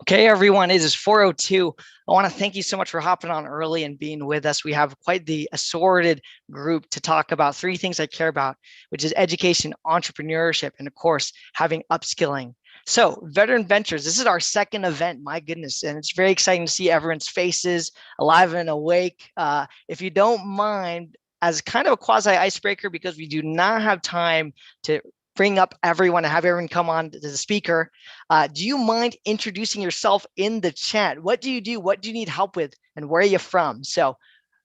Okay, everyone, it is 4:02. I want to thank you so much for hopping on early and being with us. We have quite the assorted group to talk about three things I care about, which is education, entrepreneurship, and of course, having upskilling. So Veteran Ventures, this is our second event, my goodness, and it's very exciting to see everyone's faces alive and awake. If you don't mind, as kind of a quasi icebreaker, because we do not have time to bring up everyone and have everyone come on to the speaker. Do you mind introducing yourself in the chat? What do you do? What do you need help with? And where are you from? So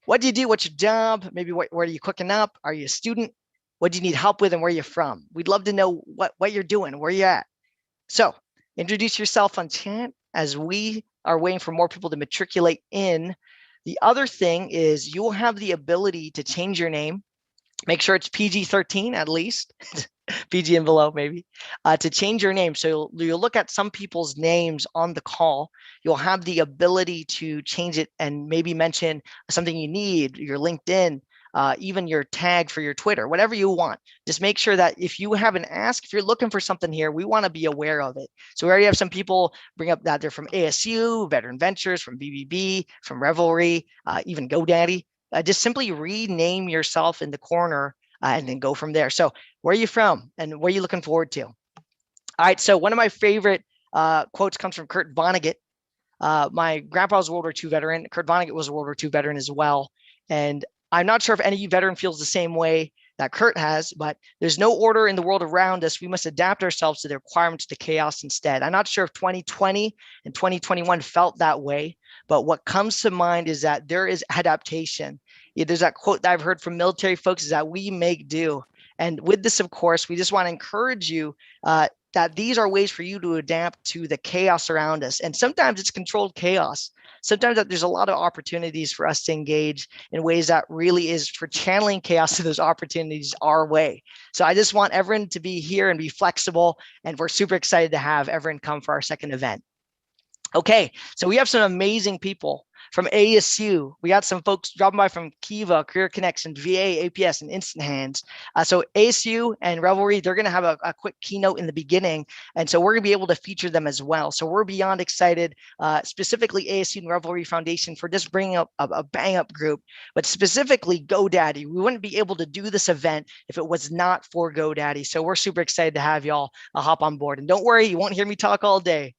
what do you do? What's your job? Maybe where are you cooking up? Are you a student? What do you need help with and where are you from? We'd love to know what you're doing, where you're at. So introduce yourself on chat as we are waiting for more people to matriculate in. The other thing is you'll have the ability to change your name. Make sure it's PG-13 at least. PG and below, maybe, to change your name. So you'll look at some people's names on the call. You'll have the ability to change it and maybe mention something you need, your LinkedIn, even your tag for your Twitter, whatever you want. Just make sure that if you have an ask, if you're looking for something here, we want to be aware of it. So we already have some people bring up that they're from ASU, Veteran Ventures, from BBB, from Revelry, even GoDaddy. Just simply rename yourself in the corner and then go from there. So where are you from and what are you looking forward to? All right, so one of my favorite quotes comes from Kurt Vonnegut. My grandpa was a World War II veteran. Kurt Vonnegut was a World War II veteran as well. And I'm not sure if any of you veteran feels the same way that Kurt has, but there's no order in the world around us. We must adapt ourselves to the requirements, to chaos instead. I'm not sure if 2020 and 2021 felt that way, but what comes to mind is that there is adaptation. There's that quote that I've heard from military folks is that we make do. And with this, of course, we just want to encourage you that these are ways for you to adapt to the chaos around us. And sometimes it's controlled chaos. Sometimes there's a lot of opportunities for us to engage in ways that really is for channeling chaos to those opportunities our way. So I just want everyone to be here and be flexible. And we're super excited to have everyone come for our second event. Okay, so we have some amazing people from ASU. We got some folks dropping by from Kiva, Career Connections, VA, APS, and Instant Hands. So ASU and Revelry, they're going to have a quick keynote in the beginning. And so we're going to be able to feature them as well. So we're beyond excited, specifically ASU and Revelry Foundation for just bringing up a bang up group, but specifically GoDaddy. We wouldn't be able to do this event if it was not for GoDaddy. So we're super excited to have y'all hop on board. And don't worry, you won't hear me talk all day.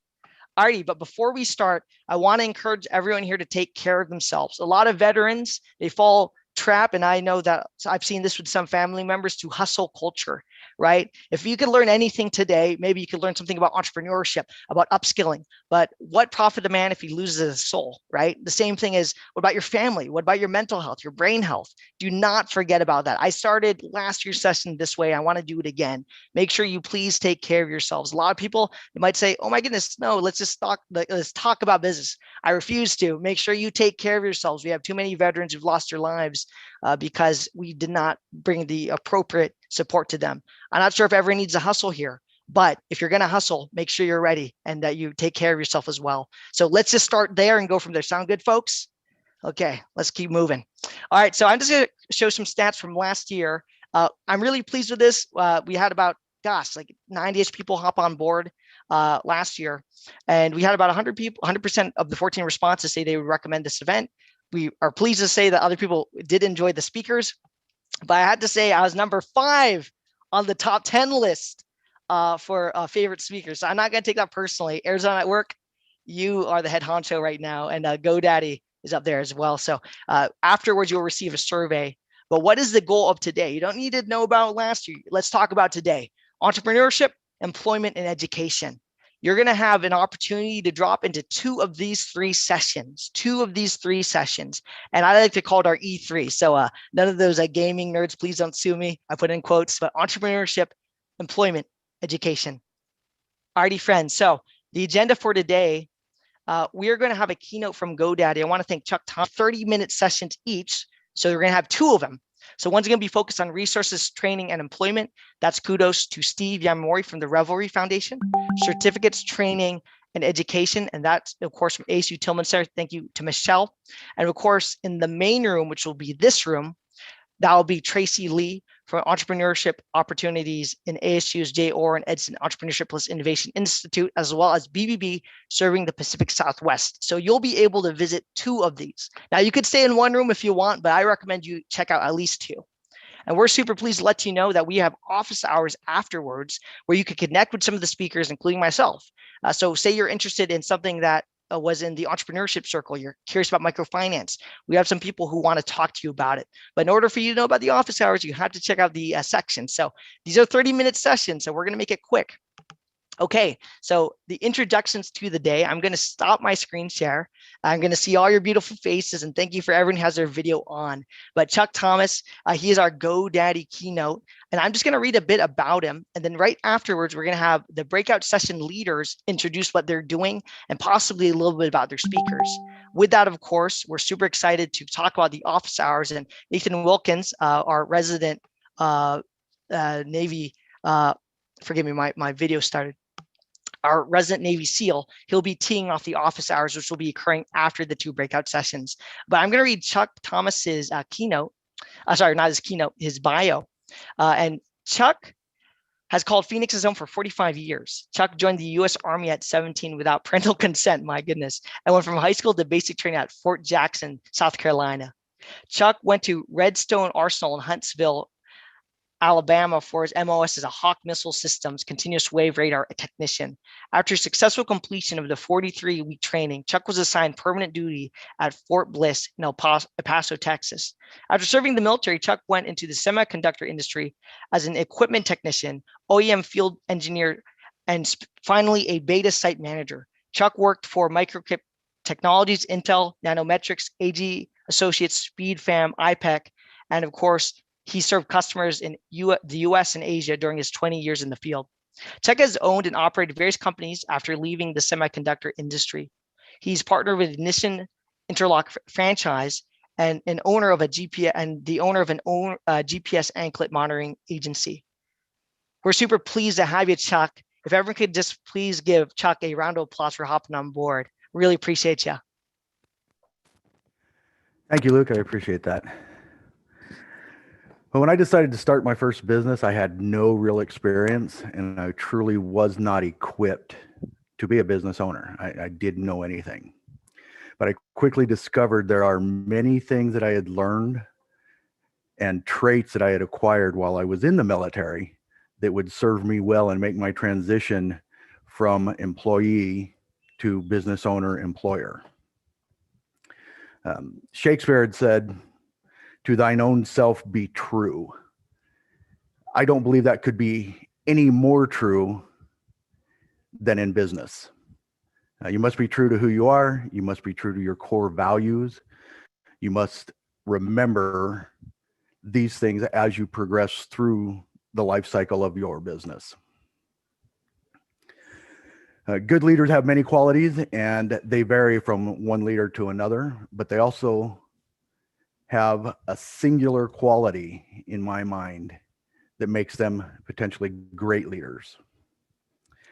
Alrighty, but before we start, I want to encourage everyone here to take care of themselves. A lot of veterans, they fall trap, and I know that I've seen this with some family members, to hustle culture, right? If you could learn anything today, maybe you could learn something about entrepreneurship, about upskilling, but what profit a man if he loses his soul, right? The same thing is, what about your family? What about your mental health, your brain health? Do not forget about that. I started last year's session this way. I want to do it again. Make sure you please take care of yourselves. A lot of people, you might say, oh my goodness, no, let's talk about business. I refuse to. Make sure you take care of yourselves. We have too many veterans who've lost their lives because we did not bring the appropriate support to them. I'm not sure if everyone needs a hustle here, but if you're going to hustle, make sure you're ready and that you take care of yourself as well. So let's just start there and go from there. Sound good, folks? Okay, let's keep moving. All right, so I'm just going to show some stats from last year. I'm really pleased with this. We had about, like 90-ish people hop on board last year. And we had about 100 people, 100% of the 14 responses say they would recommend this event. We are pleased to say that other people did enjoy the speakers, but I had to say I was number 5 on the top 10 list for favorite speakers. So I'm not going to take that personally. Arizona at Work, you are the head honcho right now, and GoDaddy is up there as well. So afterwards, you'll receive a survey. But what is the goal of today? You don't need to know about last year. Let's talk about today. Entrepreneurship, employment, and education. You're going to have an opportunity to drop into 2 of these 3 sessions, And I like to call it our E3. So none of those gaming nerds, please don't sue me. I put in quotes, but entrepreneurship, employment, education. Alrighty, friends. So the agenda for today, we are going to have a keynote from GoDaddy. I want to thank Chuck Tom, 30-minute sessions each. So we're going to have 2 of them. So one's going to be focused on resources, training, and employment. That's kudos to Steve Yamamori from the Revelry Foundation. Certificates, training, and education. And that's, of course, from ASU Tillman Center. Thank you to Michelle. And of course, in the main room, which will be this room, that will be Tracy Lee for entrepreneurship opportunities in ASU's J. Orr Edson Entrepreneurship Plus Innovation Institute, as well as BBB serving the Pacific Southwest. So you'll be able to visit 2 of these. Now you could stay in one room if you want, but I recommend you check out at least 2. And we're super pleased to let you know that we have office hours afterwards where you can connect with some of the speakers, including myself. So say you're interested in something that was in the entrepreneurship circle, you're curious about microfinance. We have some people who want to talk to you about it. But in order for you to know about the office hours, you have to check out the section. So these are 30-minute sessions, so we're going to make it quick. Okay, so the introductions to the day, I'm going to stop my screen share. I'm going to see all your beautiful faces, and thank you for everyone who has their video on. But Chuck Thomas, he is our GoDaddy keynote, and I'm just going to read a bit about him. And then right afterwards, we're going to have the breakout session leaders introduce what they're doing and possibly a little bit about their speakers. With that, of course, we're super excited to talk about the office hours, and Nathan Wilkins, our resident Navy, forgive me, my video started. Our resident Navy SEAL, he'll be teeing off the office hours, which will be occurring after the 2 breakout sessions. But I'm going to read Chuck Thomas's keynote. Sorry, not his keynote, his bio. And Chuck has called Phoenix his home for 45 years. Chuck joined the U.S. Army at 17 without parental consent, my goodness, and went from high school to basic training at Fort Jackson, South Carolina. Chuck went to Redstone Arsenal in Huntsville, Alabama for his MOS as a Hawk Missile Systems continuous wave radar technician. After successful completion of the 43-week training, Chuck was assigned permanent duty at Fort Bliss in El Paso, Texas. After serving the military, Chuck went into the semiconductor industry as an equipment technician, OEM field engineer, and finally a beta site manager. Chuck worked for Microchip Technologies, Intel, Nanometrics, AG Associates, SpeedFam, IPEC, and of course, he served customers in the US and Asia during his 20 years in the field. Chuck has owned and operated various companies after leaving the semiconductor industry. He's partnered with Nissan Interlock franchise and an owner of a GPS and the owner of an GPS anklet monitoring agency. We're super pleased to have you, Chuck. If everyone could just please give Chuck a round of applause for hopping on board. Really appreciate you. Thank you, Luke. I appreciate that. But when I decided to start my first business, I had no real experience, and I truly was not equipped to be a business owner. I didn't know anything. But I quickly discovered there are many things that I had learned and traits that I had acquired while I was in the military that would serve me well and make my transition from employee to business owner employer. Shakespeare had said, "To thine own self be true." I don't believe that could be any more true than in business. You must be true to who you are. You must be true to your core values. You must remember these things as you progress through the life cycle of your business. Good leaders have many qualities, and they vary from one leader to another, but they also have a singular quality in my mind that makes them potentially great leaders.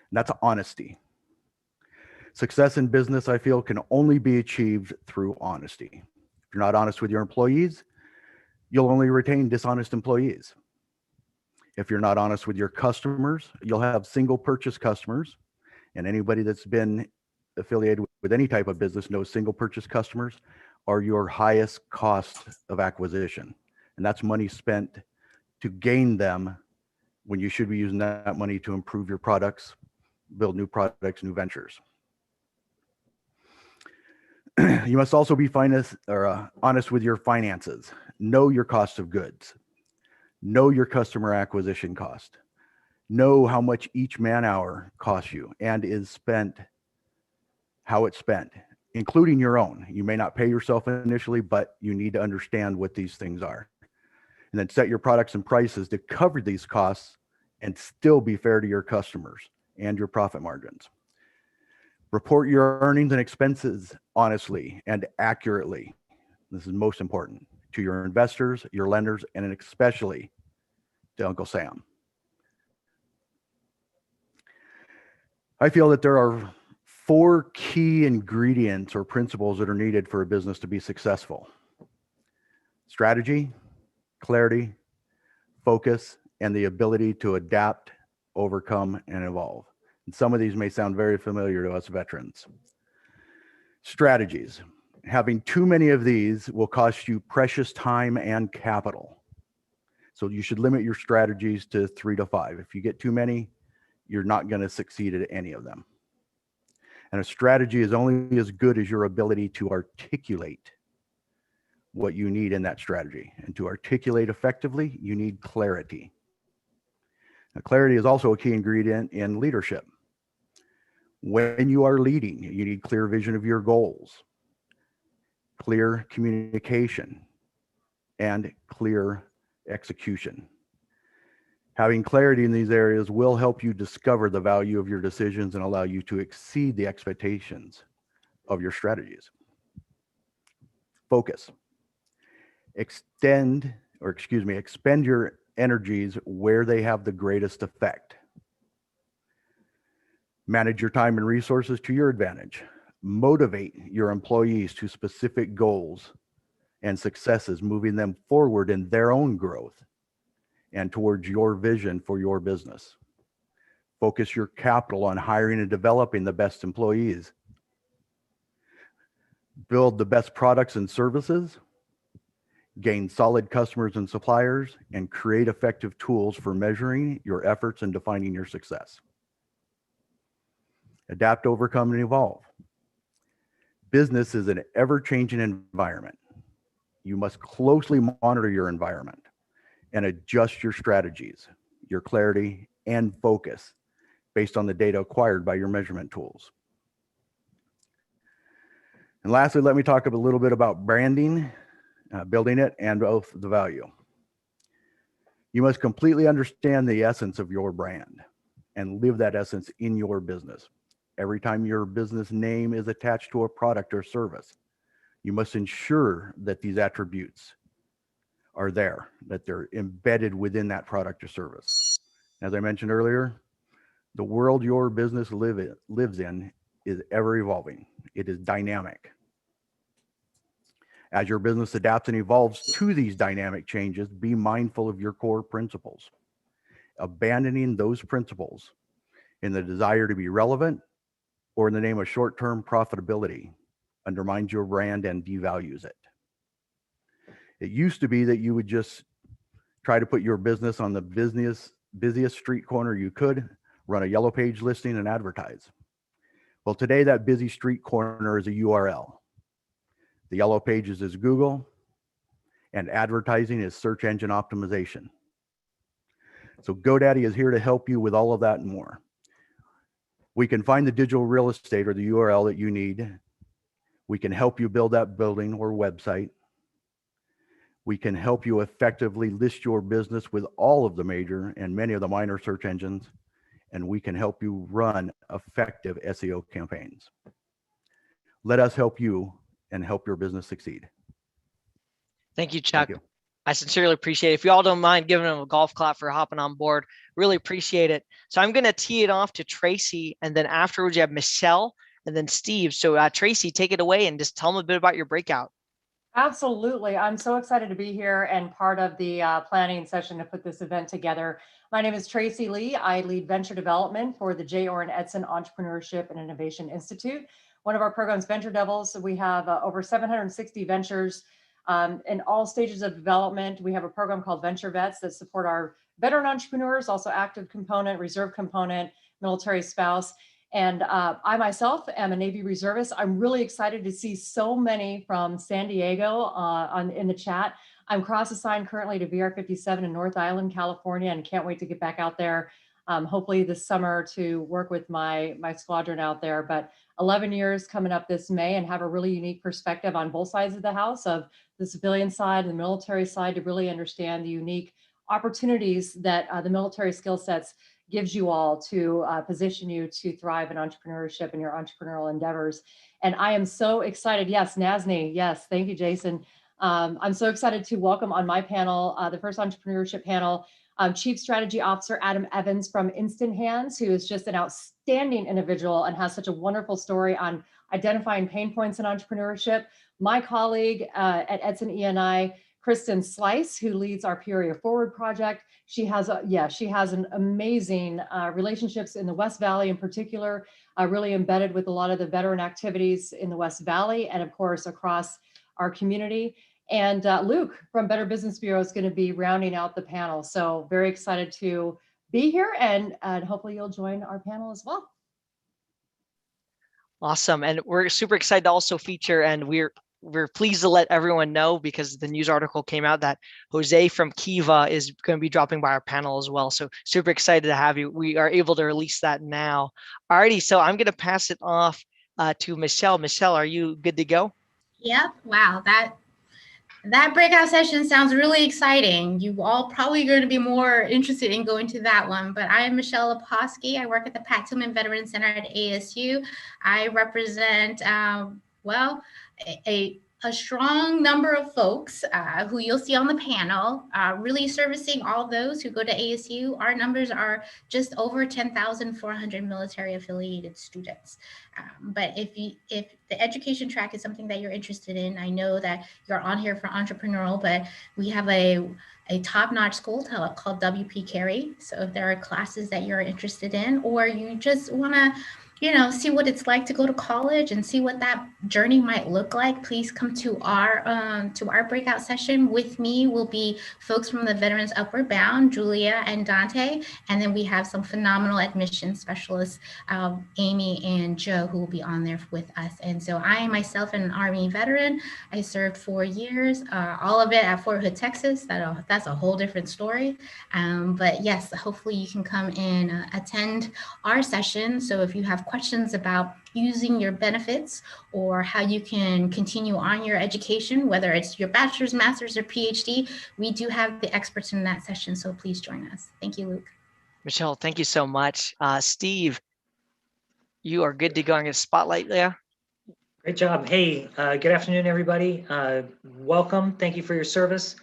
And that's honesty. Success in business, I feel, can only be achieved through honesty. If you're not honest with your employees, you'll only retain dishonest employees. If you're not honest with your customers, you'll have single purchase customers. And anybody that's been affiliated with any type of business knows single purchase customers are your highest cost of acquisition. And that's money spent to gain them when you should be using that money to improve your products, build new products, new ventures. You must also be honest with your finances. Know your cost of goods. Know your customer acquisition cost. Know how much each man hour costs you and is spent, how it's spent, including your own. You may not pay yourself initially, but you need to understand what these things are. And then set your products and prices to cover these costs and still be fair to your customers and your profit margins. Report your earnings and expenses honestly and accurately. This is most important to your investors, your lenders, and especially to Uncle Sam. I feel that there are 4 key ingredients or principles that are needed for a business to be successful: strategy, clarity, focus, and the ability to adapt, overcome, and evolve. And some of these may sound very familiar to us veterans. Strategies. Having too many of these will cost you precious time and capital. So you should limit your strategies to 3 to 5. If you get too many, you're not going to succeed at any of them. And a strategy is only as good as your ability to articulate what you need in that strategy. And to articulate effectively, you need clarity. Now, clarity is also a key ingredient in leadership. When you are leading, you need clear vision of your goals, clear communication, and clear execution. Having clarity in these areas will help you discover the value of your decisions and allow you to exceed the expectations of your strategies. Focus. Expend your energies where they have the greatest effect. Manage your time and resources to your advantage. Motivate your employees to specific goals and successes, moving them forward in their own growth and towards your vision for your business. Focus your capital on hiring and developing the best employees. Build the best products and services. Gain solid customers and suppliers, and create effective tools for measuring your efforts and defining your success. Adapt, overcome, and evolve. Business is an ever-changing environment. You must closely monitor your environment and adjust your strategies, your clarity, and focus based on the data acquired by your measurement tools. And lastly, let me talk a little bit about branding, building it, and both the value. You must completely understand the essence of your brand and live that essence in your business. Every time your business name is attached to a product or service, you must ensure that these attributes are there, that they're embedded within that product or service. As I mentioned earlier, the world your business lives in is ever evolving. It is dynamic. As your business adapts and evolves to these dynamic changes, be mindful of your core principles. Abandoning those principles in the desire to be relevant or in the name of short-term profitability undermines your brand and devalues it. It used to be that you would just try to put your business on the busiest street corner you could, run a yellow page listing, and advertise. Well, today that busy street corner is a URL. The yellow pages is Google, and advertising is search engine optimization. So GoDaddy is here to help you with all of that and more. We can find the digital real estate or the URL that you need. We can help you build that building or website. We can help you effectively list your business with all of the major and many of the minor search engines, and we can help you run effective SEO campaigns. Let us help you and help your business succeed. Thank you, Chuck. Thank you. I sincerely appreciate it. If you all don't mind giving him a golf clap for hopping on board, really appreciate it. So I'm going to tee it off to Tracy, and then afterwards you have Michelle and then Steve. So Tracy, take it away and just tell them a bit about your breakout. Absolutely. I'm so excited to be here and part of the planning session to put this event together. My name is Tracy Lee. I lead venture development for the J. Orrin Edson Entrepreneurship and Innovation Institute. One of our programs, Venture Devils, so we have over 760 ventures in all stages of development. We have a program called Venture Vets that support our veteran entrepreneurs, also active component, reserve component, military spouse. And I myself am a Navy reservist. I'm really excited to see so many from San Diego in the chat. I'm cross-assigned currently to VR-57 in North Island, California, and can't wait to get back out there, hopefully this summer, to work with my squadron out there. But 11 years coming up this May, and have a really unique perspective on both sides of the house, of the civilian side and the military side, to really understand the unique opportunities that the military skill sets gives you all to position you to thrive in entrepreneurship and your entrepreneurial endeavors. And I am so excited. Yes, NASNY. Yes, thank you, Jason. I'm so excited to welcome on my panel, the first entrepreneurship panel, Chief Strategy Officer Adam Evans from Instant Hands, who is just an outstanding individual and has such a wonderful story on identifying pain points in entrepreneurship. My colleague at Edson E&I, Kristen Slice, who leads our Peoria Forward project. She has an amazing relationships in the West Valley in particular, really embedded with a lot of the veteran activities in the West Valley and of course across our community. And Luke from Better Business Bureau is going to be rounding out the panel. So very excited to be here and hopefully you'll join our panel as well. Awesome. And we're super excited to also feature, and we're pleased to let everyone know because the news article came out that Jose from Kiva is going to be dropping by our panel as well. So super excited to have you. We are able to release that now. Alrighty, so I'm going to pass it off to Michelle. Michelle, are you good to go? Yep. Wow. That breakout session sounds really exciting. You all probably going to be more interested in going to that one, but I am Michelle Laposky. I work at the Pat Tillman Veteran Center at ASU. I represent, a strong number of folks who you'll see on the panel, really servicing all those who go to ASU. Our numbers are just over 10,400 military affiliated students. But if the education track is something that you're interested in, I know that you're on here for entrepreneurial, but we have a top-notch school called WP Carey. So if there are classes that you're interested in, or you just want to see what it's like to go to college and see what that journey might look like, please come to our breakout session. With me will be folks from the Veterans Upward Bound, Julia and Dante, and then we have some phenomenal admission specialists, Amy and Joe, who will be on there with us. And so I myself am an Army veteran. I served 4 years, all of it at Fort Hood, Texas. That's a whole different story. But yes, hopefully you can come and attend our session. So if you have questions about using your benefits or how you can continue on your education, whether it's your bachelor's, master's, or PhD, we do have the experts in that session. So please join us. Thank you, Luke. Michelle, thank you so much. Steve, you are good to go. I'm going to spotlight there. Great job. Hey, good afternoon, everybody. Welcome. Thank you for your service.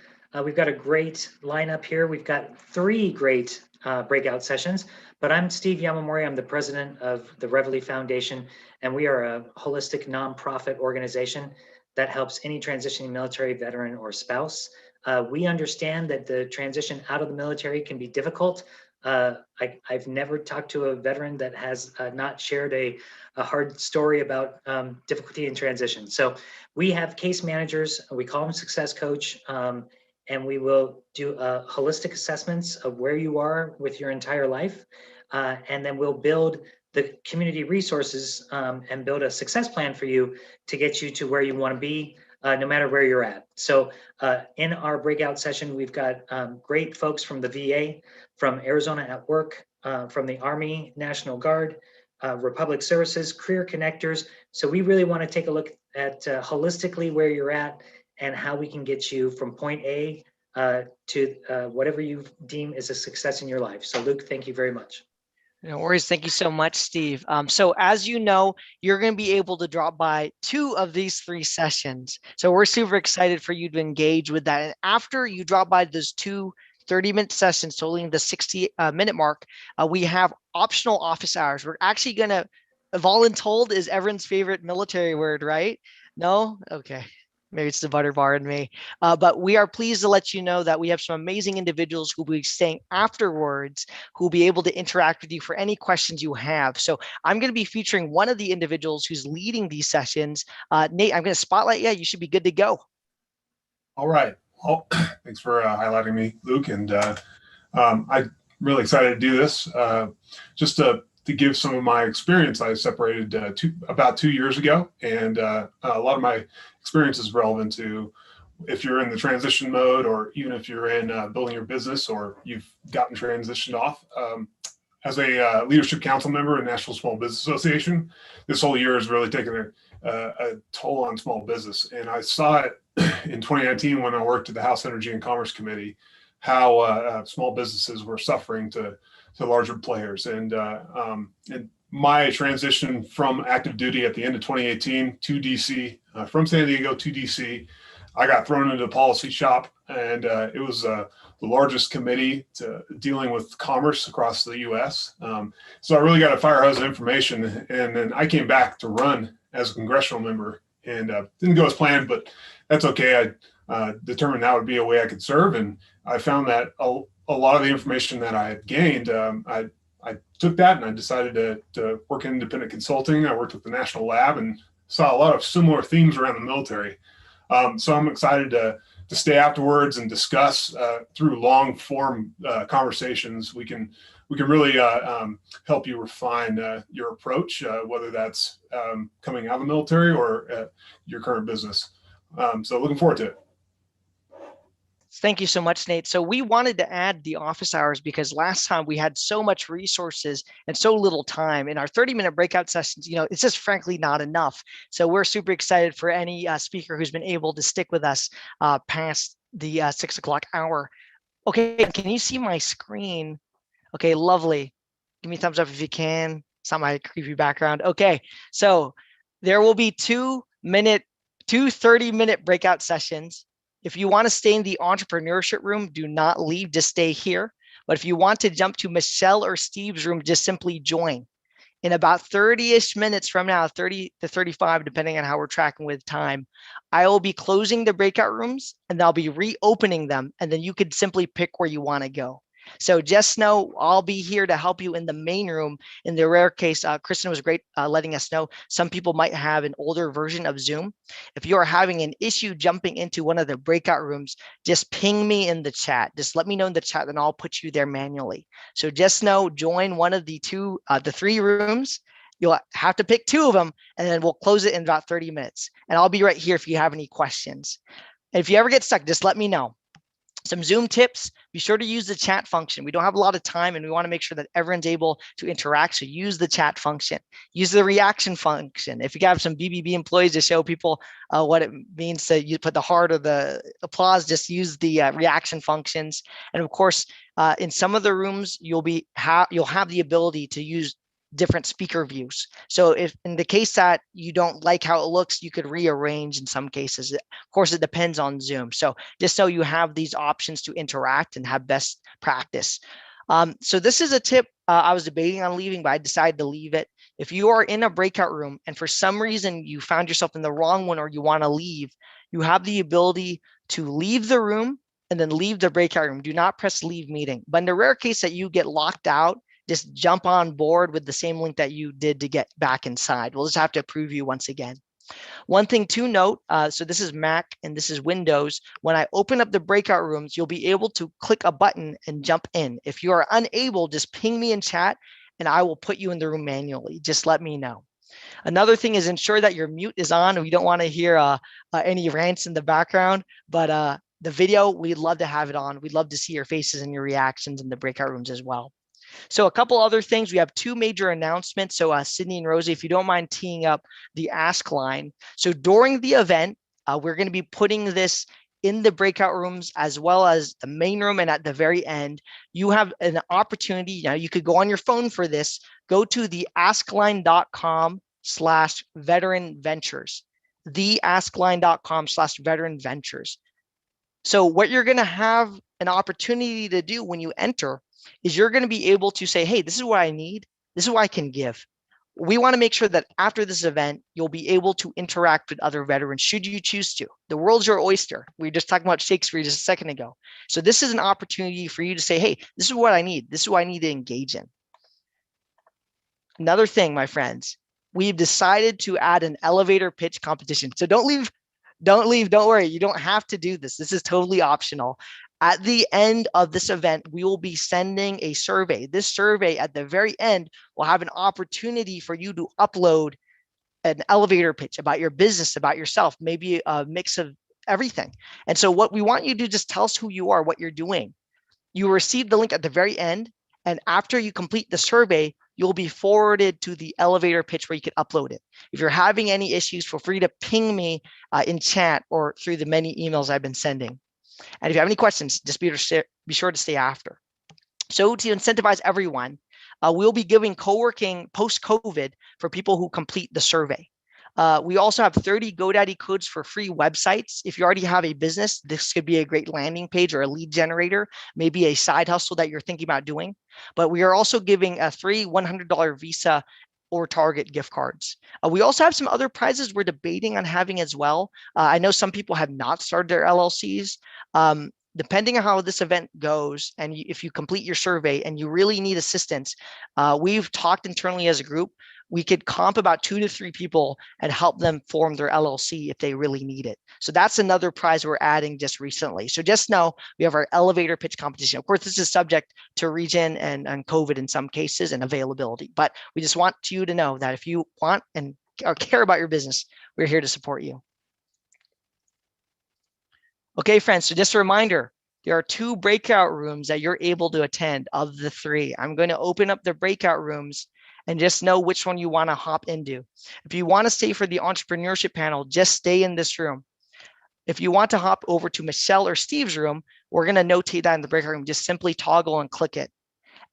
We've got a great lineup here. We've got 3 great breakout sessions, but I'm Steve Yamamori. I'm the president of the Reverely Foundation, and we are a holistic nonprofit organization that helps any transitioning military veteran or spouse. We understand that the transition out of the military can be difficult. I've never talked to a veteran that has not shared a hard story about difficulty in transition. So we have case managers, we call them success coach, and we will do holistic assessments of where you are with your entire life. And then we'll build the community resources and build a success plan for you to get you to where you want to be, no matter where you're at. So in our breakout session, we've got great folks from the VA, from Arizona at Work, from the Army, National Guard, Republic Services, Career Connectors. So we really want to take a look at holistically where you're at and how we can get you from point A to whatever you deem is a success in your life. So Luke, thank you very much. No worries. Thank you so much, Steve. So as you know, you're going to be able to drop by 2 of these 3 sessions. So we're super excited for you to engage with that. And after you drop by those 2 30-minute sessions totaling the 60-minute mark, we have optional office hours. We're actually going to, voluntold is everyone's favorite military word, right? No? Okay. Maybe it's the butter bar in me. But we are pleased to let you know that we have some amazing individuals who will be staying afterwards, who will be able to interact with you for any questions you have. So I'm going to be featuring one of the individuals who's leading these sessions. Nate, I'm going to spotlight you. You should be good to go. All right. Well, thanks for highlighting me, Luke. And I'm really excited to do this. Just to give some of my experience, I separated about 2 years ago, and a lot of my experience is relevant to if you're in the transition mode, or even if you're in building your business, or you've gotten transitioned off. As a leadership council member in National Small Business Association, this whole year has really taken a toll on small business. And I saw it in 2019 when I worked at the House Energy and Commerce Committee, how small businesses were suffering to larger players. And my transition from active duty at the end of 2018 to DC, from San Diego to DC, I got thrown into the policy shop, and it was the largest committee dealing with commerce across the U.S. So I really got a fire hose of information, and then I came back to run as a congressional member, and didn't go as planned, but that's okay. determined that would be a way I could serve. And I found that a lot of the information that I had gained, I took that and I decided to work in independent consulting. I worked with the National Lab and saw a lot of similar themes around the military. So I'm excited to stay afterwards and discuss through long form conversations. We can really help you refine your approach, whether that's coming out of the military or your current business. So looking forward to it. Thank you so much, Nate. So we wanted to add the office hours because last time we had so much resources and so little time in our 30-minute breakout sessions. It's just frankly not enough. So we're super excited for any speaker who's been able to stick with us past the 6 o'clock hour. Okay, can you see my screen? Okay, lovely. Give me a thumbs up if you can. It's not my creepy background. Okay, so there will be two 30-minute breakout sessions. If you want to stay in the entrepreneurship room, do not leave, just stay here. But if you want to jump to Michelle or Steve's room, just simply join. In about 30-ish minutes from now, 30 to 35, depending on how we're tracking with time, I will be closing the breakout rooms and I'll be reopening them. And then you could simply pick where you want to go. So just know I'll be here to help you in the main room. In the rare case, Kristen was great letting us know some people might have an older version of Zoom. If you are having an issue jumping into one of the breakout rooms, just ping me in the chat. Just let me know in the chat, and I'll put you there manually. So just know, join one of the three rooms. You'll have to pick two of them, and then we'll close it in about 30 minutes. And I'll be right here if you have any questions. And if you ever get stuck, just let me know. Some Zoom tips, be sure to use the chat function. We don't have a lot of time and we want to make sure that everyone's able to interact. So use the chat function, use the reaction function. If you have some BBB employees to show people what it means to you put the heart or the applause, just use the reaction functions. And of course, in some of the rooms, you'll have the ability to use different speaker views. So if in the case that you don't like how it looks, you could rearrange in some cases. Of course, it depends on Zoom. So just so you have these options to interact and have best practice. So this is a tip I was debating on leaving, but I decided to leave it. If you are in a breakout room and for some reason you found yourself in the wrong one or you want to leave, you have the ability to leave the room and then leave the breakout room. Do not press leave meeting. But in the rare case that you get locked out, just jump on board with the same link that you did to get back inside. We'll just have to approve you once again. One thing to note, so this is Mac and this is Windows. When I open up the breakout rooms, you'll be able to click a button and jump in. If you are unable, just ping me in chat and I will put you in the room manually. Just let me know. Another thing is ensure that your mute is on. We don't want to hear any rants in the background, but the video, we'd love to have it on. We'd love to see your faces and your reactions in the breakout rooms as well. So a couple other things, we have two major announcements. So Sydney and Rosie, if you don't mind teeing up the ask line. So during the event, we're going to be putting this in the breakout rooms as well as the main room. And at the very end, you have an opportunity. Now you could go on your phone for this, go to the askline.com/veteranventures, theaskline.com/veteranventures. So what you're going to have an opportunity to do when you enter is you're going to be able to say, hey, this is what I need. This is what I can give. We want to make sure that after this event, you'll be able to interact with other veterans should you choose to. The world's your oyster. We were just talking about Shakespeare just a second ago. So this is an opportunity for you to say, hey, this is what I need. This is what I need to engage in. Another thing, my friends, we've decided to add an elevator pitch competition. So don't leave, don't worry. You don't have to do this. This is totally optional. At the end of this event, we will be sending a survey. This survey at the very end will have an opportunity for you to upload an elevator pitch about your business, about yourself, maybe a mix of everything. And so what we want you to do, just tell us who you are, what you're doing. You receive the link at the very end. And after you complete the survey, you'll be forwarded to the elevator pitch where you can upload it. If you're having any issues, feel free to ping me in chat or through the many emails I've been sending. And if you have any questions, just be sure to stay after. So to incentivize everyone, we'll be giving co-working post-COVID for people who complete the survey. We also have 30 GoDaddy codes for free websites. If you already have a business, this could be a great landing page or a lead generator, maybe a side hustle that you're thinking about doing. But we are also giving a free $100 Visa or Target gift cards. We also have some other prizes we're debating on having as well. I know some people have not started their LLCs. Depending on how this event goes, and if you complete your survey and you really need assistance, we've talked internally as a group. We could comp about 2 to 3 people and help them form their LLC if they really need it. So that's another prize we're adding just recently. So just know we have our elevator pitch competition. Of course, this is subject to region and COVID in some cases and availability, but we just want you to know that if you want and or care about your business, we're here to support you. Okay, friends, so just a reminder, there are 2 breakout rooms that you're able to attend of the 3. I'm going to open up the breakout rooms and just know which one you want to hop into. If you want to stay for the entrepreneurship panel, just stay in this room. If you want to hop over to Michelle or Steve's room, we're going to notate that in the breakout room. Just simply toggle and click it.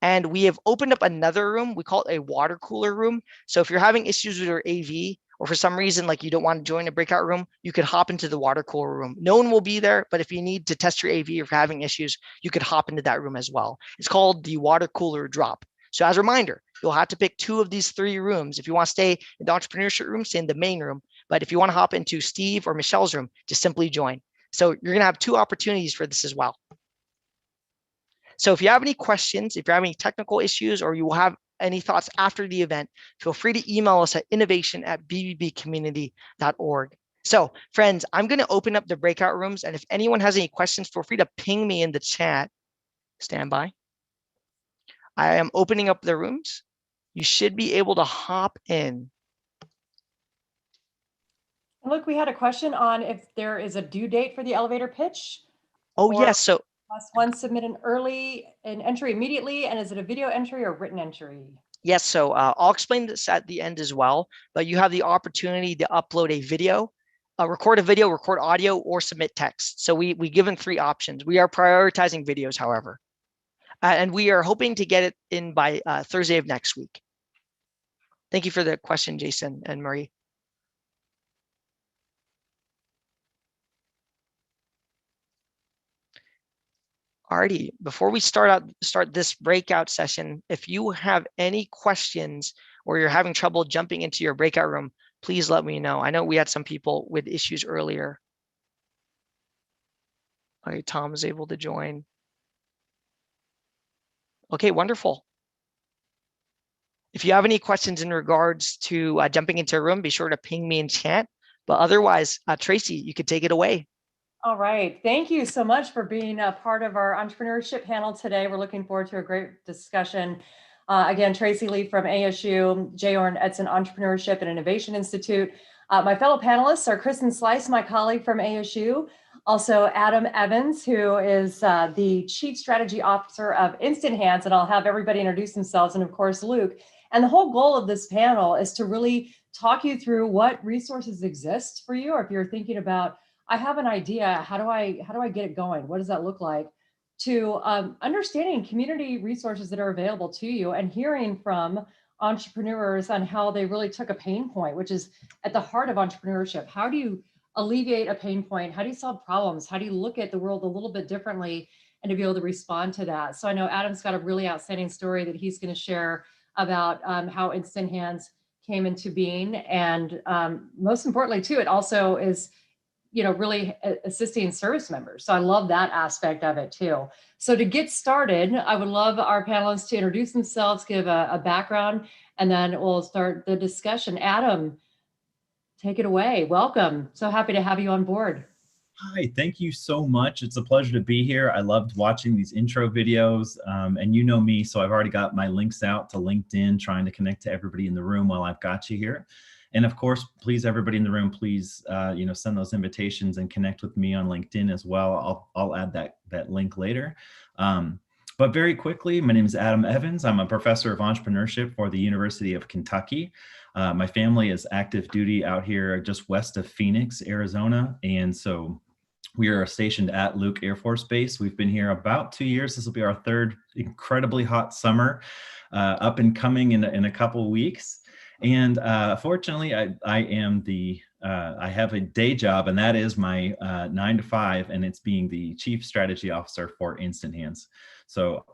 And we have opened up another room. We call it a water cooler room. So if you're having issues with your AV, or for some reason, like you don't want to join a breakout room, you could hop into the water cooler room. No one will be there, but if you need to test your AV or if you're having issues, you could hop into that room as well. It's called the water cooler drop. So as a reminder, you'll have to pick 2 of these 3 rooms. If you want to stay in the entrepreneurship room, stay in the main room. But if you want to hop into Steve or Michelle's room, just simply join. So you're going to have 2 opportunities for this as well. So if you have any questions, if you have any technical issues, or you will have any thoughts after the event, feel free to email us at innovation@bbbcommunity.org. So friends, I'm going to open up the breakout rooms. And if anyone has any questions, feel free to ping me in the chat. Stand by. I am opening up the rooms. You should be able to hop in. Look, we had a question on if there is a due date for the elevator pitch. Oh, yes. So must one submit an entry immediately? And is it a video entry or written entry? yes. So I'll explain this at the end as well, but you have the opportunity to upload a video, record a video, record audio, or submit text. So we given 3 options. We are prioritizing videos, however. And we are hoping to get it in by Thursday of next week. Thank you for the question, Jason and Marie. Alrighty, before we start this breakout session, if you have any questions or you're having trouble jumping into your breakout room, please let me know. I know we had some people with issues earlier. Okay, Tom is able to join. Okay, wonderful. If you have any questions in regards to jumping into a room, be sure to ping me in chat. But otherwise, Tracy, you could take it away. All right. Thank you so much for being a part of our entrepreneurship panel today. We're looking forward to a great discussion. Again, Tracy Lee from ASU, J. Orrin Edson Entrepreneurship and Innovation Institute. My fellow panelists are Kristen Slice, my colleague from ASU. Also, Adam Evans, who is the Chief Strategy Officer of Instant Hands, and I'll have everybody introduce themselves, and of course, Luke. And the whole goal of this panel is to really talk you through what resources exist for you, or if you're thinking about, I have an idea, how do I get it going? What does that look like? To understanding community resources that are available to you and hearing from entrepreneurs on how they really took a pain point, which is at the heart of entrepreneurship. How do you alleviate a pain point? How do you solve problems? How do you look at the world a little bit differently and to be able to respond to that? So I know Adam's got a really outstanding story that he's going to share about how Instant Hands came into being. And most importantly too, it also is, you know, really assisting service members. So I love that aspect of it too. So to get started, I would love our panelists to introduce themselves, give a background, and then we'll start the discussion. Adam, take it away. Welcome. So happy to have you on board. Hi, thank you so much. It's a pleasure to be here. I loved watching these intro videos, and you know me, so I've already got my links out to LinkedIn, trying to connect to everybody in the room while I've got you here. And of course, please, everybody in the room, please, you know, send those invitations and connect with me on LinkedIn as well. I'll add that link later. But very quickly, my name is Adam Evans. I'm a professor of entrepreneurship for the University of Kentucky. My family is active duty out here just west of Phoenix, Arizona. And so we are stationed at Luke Air Force Base. We've been here about 2 years. This will be our 3rd incredibly hot summer, up and coming in a couple of weeks. And fortunately, I have a day job, and that is my 9 to 5, and it's being the Chief Strategy Officer for Instant Hands. So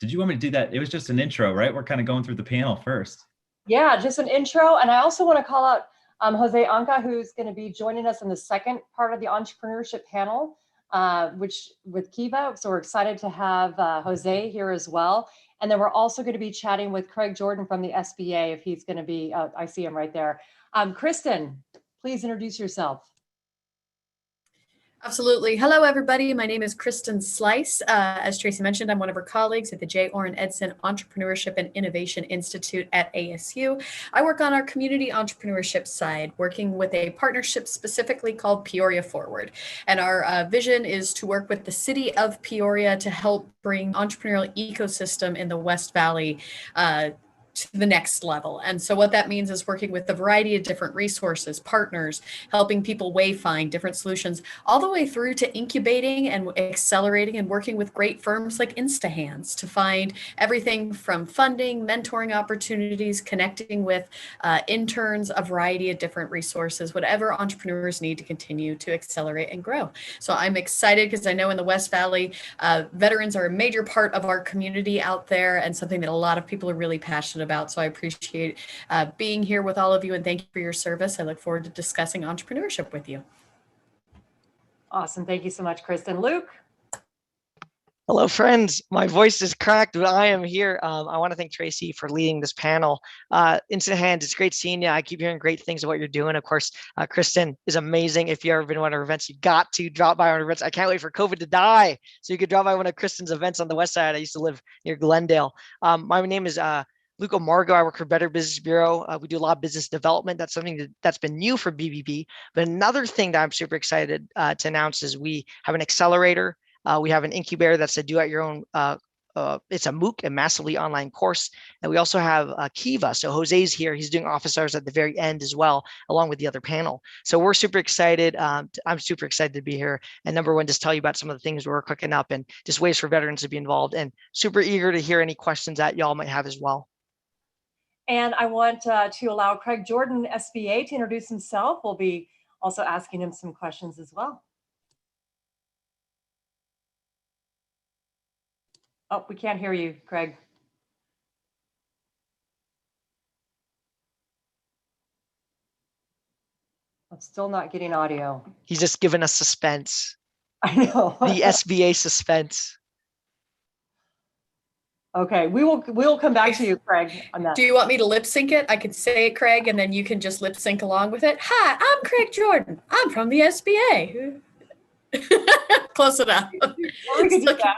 did you want me to do that? It was just an intro, right? We're kind of going through the panel first. Yeah, just an intro. And I also want to call out Jose Anca, who's going to be joining us in the second part of the entrepreneurship panel, which with Kiva. So we're excited to have Jose here as well. And then we're also going to be chatting with Craig Jordan from the SBA, if he's going to be, I see him right there. Kristen, please introduce yourself. Absolutely. Hello, everybody. My name is Kristen Slice. As Tracy mentioned, I'm one of her colleagues at the J. Orrin Edson Entrepreneurship and Innovation Institute at ASU. I work on our community entrepreneurship side, working with a partnership specifically called Peoria Forward. And our vision is to work with the city of Peoria to help bring entrepreneurial ecosystem in the West Valley to the next level. And so what that means is working with a variety of different resources, partners, helping people wayfind different solutions, all the way through to incubating and accelerating and working with great firms like InstaHands to find everything from funding, mentoring opportunities, connecting with interns, a variety of different resources, whatever entrepreneurs need to continue to accelerate and grow. So I'm excited because I know in the West Valley, veterans are a major part of our community out there and something that a lot of people are really passionate about. So I appreciate being here with all of you and thank you for your service. I look forward to discussing entrepreneurship with you. Awesome. Thank you so much, Kristen. Luke? Hello, friends. My voice is cracked, but I am here. I want to thank Tracy for leading this panel. Instant Hands, it's great seeing you. I keep hearing great things about what you're doing. Of course, Kristen is amazing. If you've ever been to one of our events, you got to drop by one of our events. I can't wait for COVID to die so you could drop by one of Kristen's events on the west side. I used to live near Glendale. My name is Luke Margo. I work for Better Business Bureau. We do a lot of business development. That's something that's been new for BBB. But another thing that I'm super excited to announce is we have an accelerator. We have an incubator that's a do-at-your-own. It's a MOOC, a massively online course. And we also have Kiva. So Jose's here. He's doing office hours at the very end as well, along with the other panel. So we're super excited. I'm super excited to be here. And number one, just tell you about some of the things we're cooking up and just ways for veterans to be involved. And super eager to hear any questions that y'all might have as well. And I want to allow Craig Jordan, SBA, to introduce himself. We'll be also asking him some questions as well. Oh, we can't hear you, Craig. I'm still not getting audio. He's just giving us suspense. I know. The SBA suspense. Okay, we will come back to you, Craig, on that. Do you want me to lip sync it? I could say it, Craig, and then you can just lip sync along with it. Hi, I'm Craig Jordan. I'm from the SBA. Close enough. We can do that.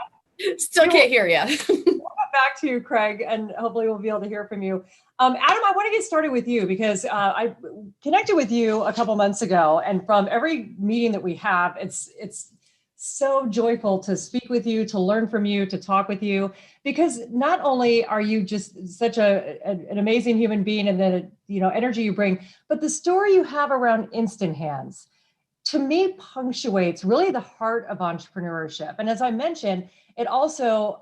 Still can't hear you. We'll come back to you, Craig, and hopefully we'll be able to hear from you. Adam, I want to get started with you because I connected with you a couple months ago, and from every meeting that we have, it's so joyful to speak with you, to learn from you, to talk with you, because not only are you just such an amazing human being and the energy you bring, but the story you have around Instant Hands, to me, punctuates really the heart of entrepreneurship. And as I mentioned, it also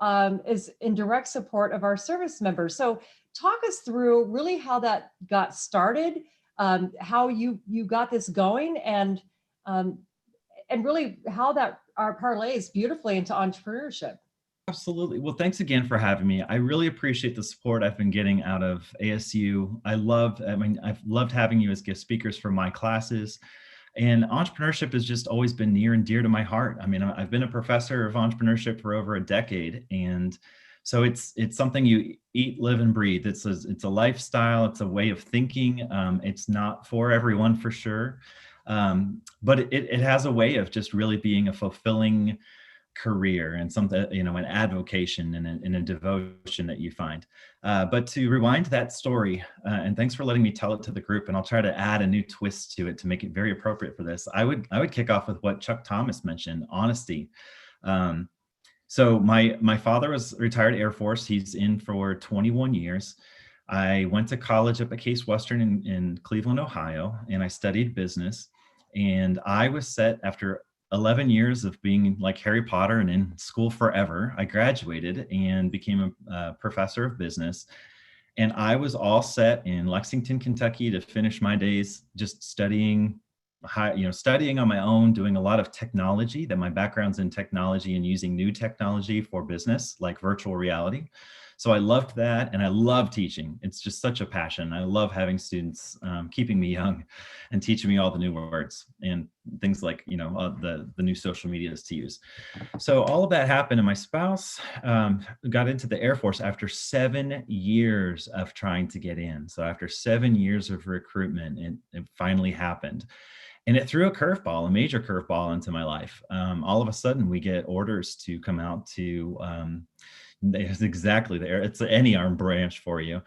is in direct support of our service members. So talk us through really how that got started, how you got this going, and really how that parlays beautifully into entrepreneurship. Absolutely. Well, thanks again for having me. I really appreciate the support I've been getting out of ASU. I've loved having you as guest speakers for my classes. And entrepreneurship has just always been near and dear to my heart. I mean, I've been a professor of entrepreneurship for over a decade. And so it's something you eat, live, and breathe. It's a lifestyle. It's a way of thinking. It's not for everyone, for sure. But it has a way of just really being a fulfilling career and something, an avocation and a devotion that you find. But to rewind that story, and thanks for letting me tell it to the group, and I'll try to add a new twist to it to make it very appropriate for this. I would kick off with what Chuck Thomas mentioned, honesty. So my father was retired Air Force. He's in for 21 years. I went to college up at Case Western in Cleveland, Ohio, and I studied business. And I was set after 11 years of being like Harry Potter and in school forever. I graduated and became a professor of business. And I was all set in Lexington, Kentucky to finish my days just studying studying on my own, doing a lot of technology, that my background's in technology and using new technology for business, like virtual reality. So I loved that, and I love teaching. It's just such a passion. I love having students, keeping me young and teaching me all the new words and things like, the new social medias to use. So all of that happened, and my spouse got into the Air Force after 7 years of trying to get in. So after 7 years of recruitment, it finally happened. And it threw a major curveball into my life. All of a sudden, we get orders to come out to, it's exactly there. It's any armed branch for you.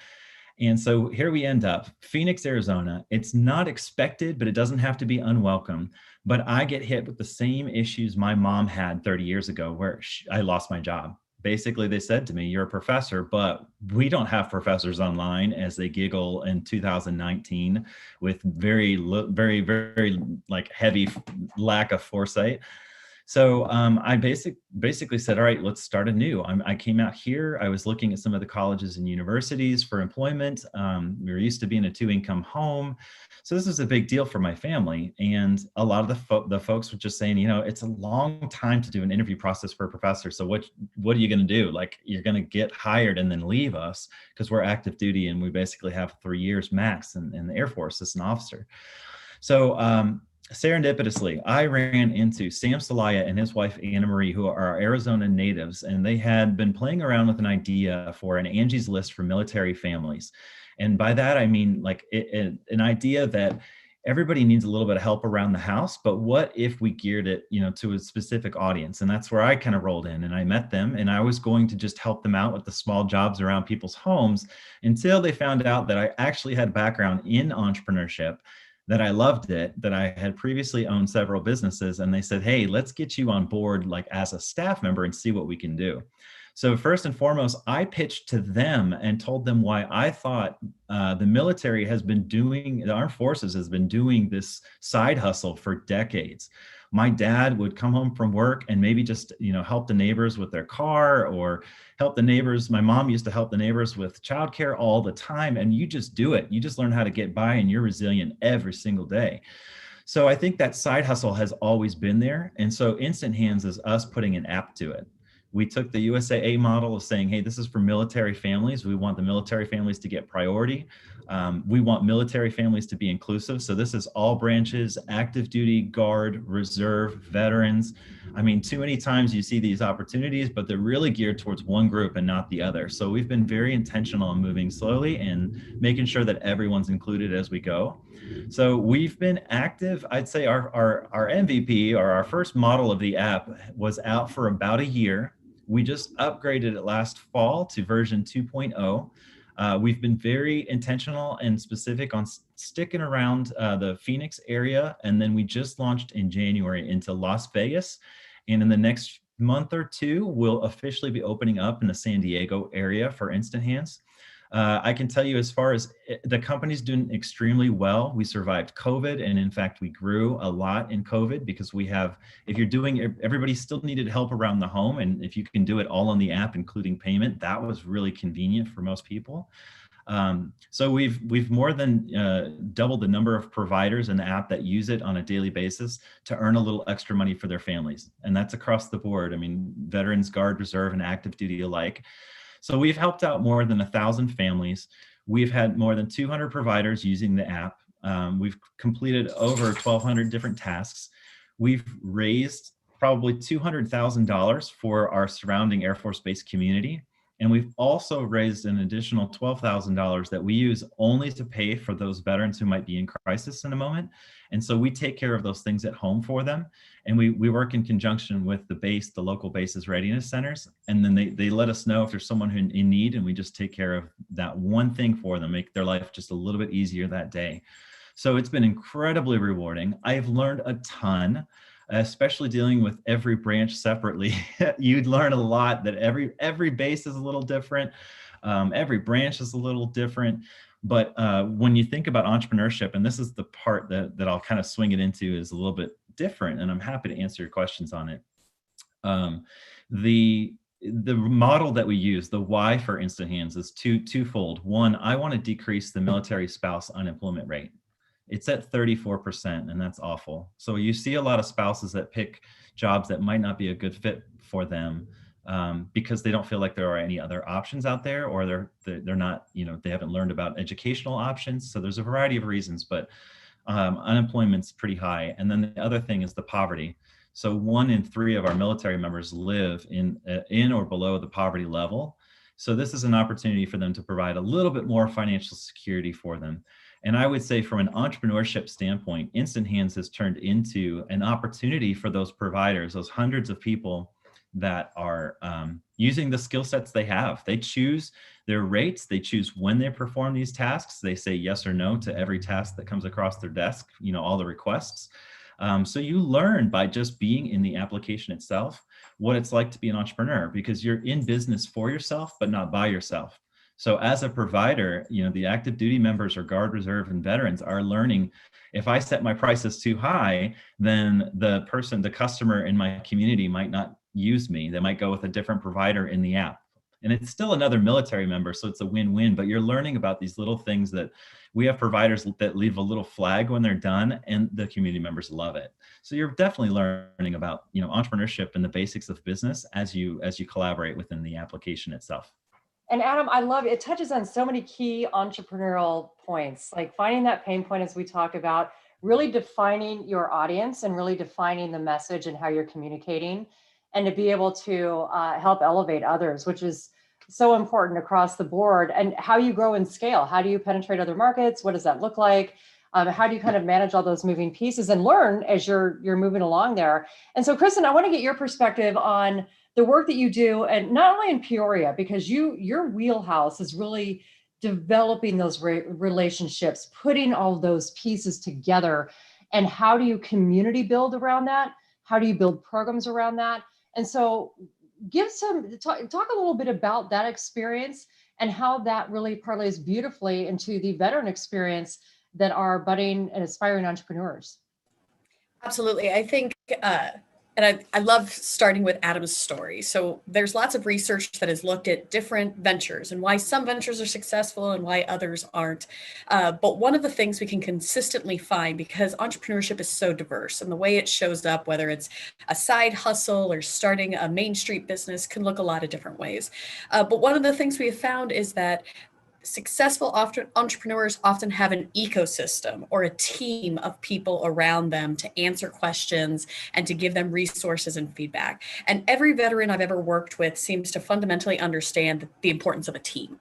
And so here we end up, Phoenix, Arizona. It's not expected, but it doesn't have to be unwelcome. But I get hit with the same issues my mom had 30 years ago, where I lost my job. Basically, they said to me, "You're a professor, but we don't have professors online," as they giggle in 2019 with very, very like heavy lack of foresight. So I basically said, all right, let's start anew. I came out here. I was looking at some of the colleges and universities for employment. We were used to being a 2-income home. So this was a big deal for my family. And a lot of the folks were just saying, it's a long time to do an interview process for a professor. So what are you going to do? Like, you're going to get hired and then leave us, because we're active duty and we basically have 3 years max in the Air Force as an officer. So serendipitously, I ran into Sam Salaya and his wife, Anna Marie, who are Arizona natives, and they had been playing around with an idea for an Angie's List for military families. And by that, I mean like an idea that everybody needs a little bit of help around the house, but what if we geared it, to a specific audience? And that's where I kind of rolled in, and I met them, and I was going to just help them out with the small jobs around people's homes until they found out that I actually had a background in entrepreneurship, that I loved it, that I had previously owned several businesses, and they said, "Hey, let's get you on board like as a staff member and see what we can do." So first and foremost, I pitched to them and told them why I thought the military the armed forces has been doing this side hustle for decades. My dad would come home from work and maybe just, help the neighbors with their car, or help the neighbors. My mom used to help the neighbors with childcare all the time. And you just do it. You just learn how to get by, and you're resilient every single day. So I think that side hustle has always been there. And so Instant Hands is us putting an app to it. We took the USAA model of saying, hey, this is for military families. We want the military families to get priority. We want military families to be inclusive. So this is all branches: active duty, guard, reserve, veterans. I mean, too many times you see these opportunities, but they're really geared towards one group and not the other. So we've been very intentional in moving slowly and making sure that everyone's included as we go. So we've been active. I'd say our MVP, or our first model of the app, was out for about a year. We just upgraded it last fall to version 2.0. We've been very intentional and specific on sticking around the Phoenix area. And then we just launched in January into Las Vegas. And in the next month or two, we'll officially be opening up in the San Diego area for Instant Hands. I can tell you, as far as the company's doing extremely well. We survived COVID, and in fact, we grew a lot in COVID, because everybody still needed help around the home. And if you can do it all on the app, including payment, that was really convenient for most people. So we've more than doubled the number of providers in the app that use it on a daily basis to earn a little extra money for their families. And that's across the board. I mean, veterans, guard, reserve, and active duty alike. So we've helped out more than 1,000 families. We've had more than 200 providers using the app. We've completed over 1,200 different tasks. We've raised probably $200,000 for our surrounding Air Force Base community. And we've also raised an additional $12,000 that we use only to pay for those veterans who might be in crisis in a moment. And so we take care of those things at home for them. And we work in conjunction with the local bases readiness centers. And then they let us know if there's someone who's in need, and we just take care of that one thing for them, make their life just a little bit easier that day. So it's been incredibly rewarding. I've learned a ton, especially dealing with every branch separately. You'd learn a lot, that every base is a little different. Every branch is a little different. But when you think about entrepreneurship, and this is the part that I'll kind of swing it into, is a little bit different, and I'm happy to answer your questions on it. The model that we use, the why for Instant Hands, is twofold. One, I want to decrease the military spouse unemployment rate. It's at 34%, and that's awful. So you see a lot of spouses that pick jobs that might not be a good fit for them because they don't feel like there are any other options out there, or they're not, they haven't learned about educational options. So there's a variety of reasons, but unemployment's pretty high. And then the other thing is the poverty. So 1 in 3 of our military members live in or below the poverty level. So this is an opportunity for them to provide a little bit more financial security for them. And I would say from an entrepreneurship standpoint, Instant Hands has turned into an opportunity for those providers, those hundreds of people that are using the skill sets they have. They choose their rates, they choose when they perform these tasks, they say yes or no to every task that comes across their desk, all the requests. So you learn by just being in the application itself what it's like to be an entrepreneur, because you're in business for yourself, but not by yourself. So as a provider, the active duty members or Guard, Reserve, and veterans are learning, if I set my prices too high, then the customer in my community might not use me. They might go with a different provider in the app. And it's still another military member, so it's a win-win, but you're learning about these little things that we have providers that leave a little flag when they're done, and the community members love it. So you're definitely learning about, entrepreneurship and the basics of business as you collaborate within the application itself. And Adam, I love it. It touches on so many key entrepreneurial points, like finding that pain point as we talk about, really defining your audience and really defining the message and how you're communicating, and to be able to help elevate others, which is so important across the board. And how you grow and scale. How do you penetrate other markets? What does that look like? How do you kind of manage all those moving pieces and learn as you're moving along there? And so, Kristen, I want to get your perspective on the work that you do, and not only in Peoria, because your wheelhouse is really developing those relationships, putting all those pieces together. And how do you community build around that? How do you build programs around that? And so talk a little bit about that experience and how that really parlays beautifully into the veteran experience that are budding and aspiring entrepreneurs. Absolutely. I think, and I love starting with Adam's story. So there's lots of research that has looked at different ventures and why some ventures are successful and why others aren't. But one of the things we can consistently find, because entrepreneurship is so diverse and the way it shows up, whether it's a side hustle or starting a Main Street business, can look a lot of different ways. But one of the things we have found is that successful entrepreneurs often have an ecosystem or a team of people around them to answer questions and to give them resources and feedback. And every veteran I've ever worked with seems to fundamentally understand the importance of a team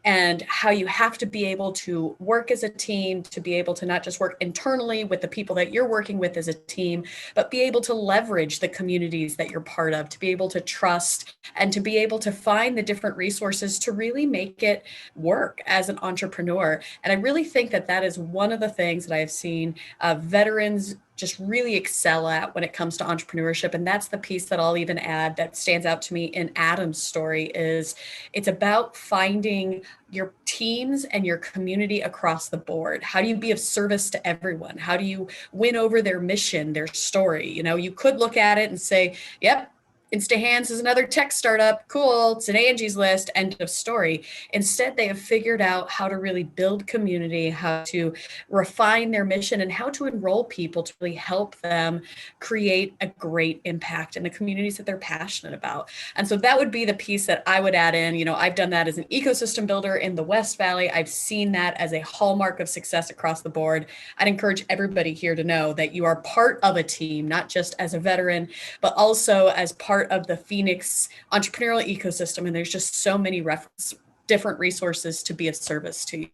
and how you have to be able to work as a team, to be able to not just work internally with the people that you're working with as a team, but be able to leverage the communities that you're part of, to be able to trust and to be able to find the different resources to really make it work as an entrepreneur. And I really think that that is one of the things that I have seen veterans just really excel at when it comes to entrepreneurship. And that's the piece that I'll even add that stands out to me in Adam's story is it's about finding your teams and your community across the board. How do you be of service to everyone? How do you win over their mission, their story? You could look at it and say, yep, Instant Hands is another tech startup. Cool. It's an Angie's List. End of story. Instead, they have figured out how to really build community, how to refine their mission, and how to enroll people to really help them create a great impact in the communities that they're passionate about. And so that would be the piece that I would add in. I've done that as an ecosystem builder in the West Valley. I've seen that as a hallmark of success across the board. I'd encourage everybody here to know that you are part of a team, not just as a veteran, but also as part of the Phoenix entrepreneurial ecosystem. And there's just so many different resources to be of service to you.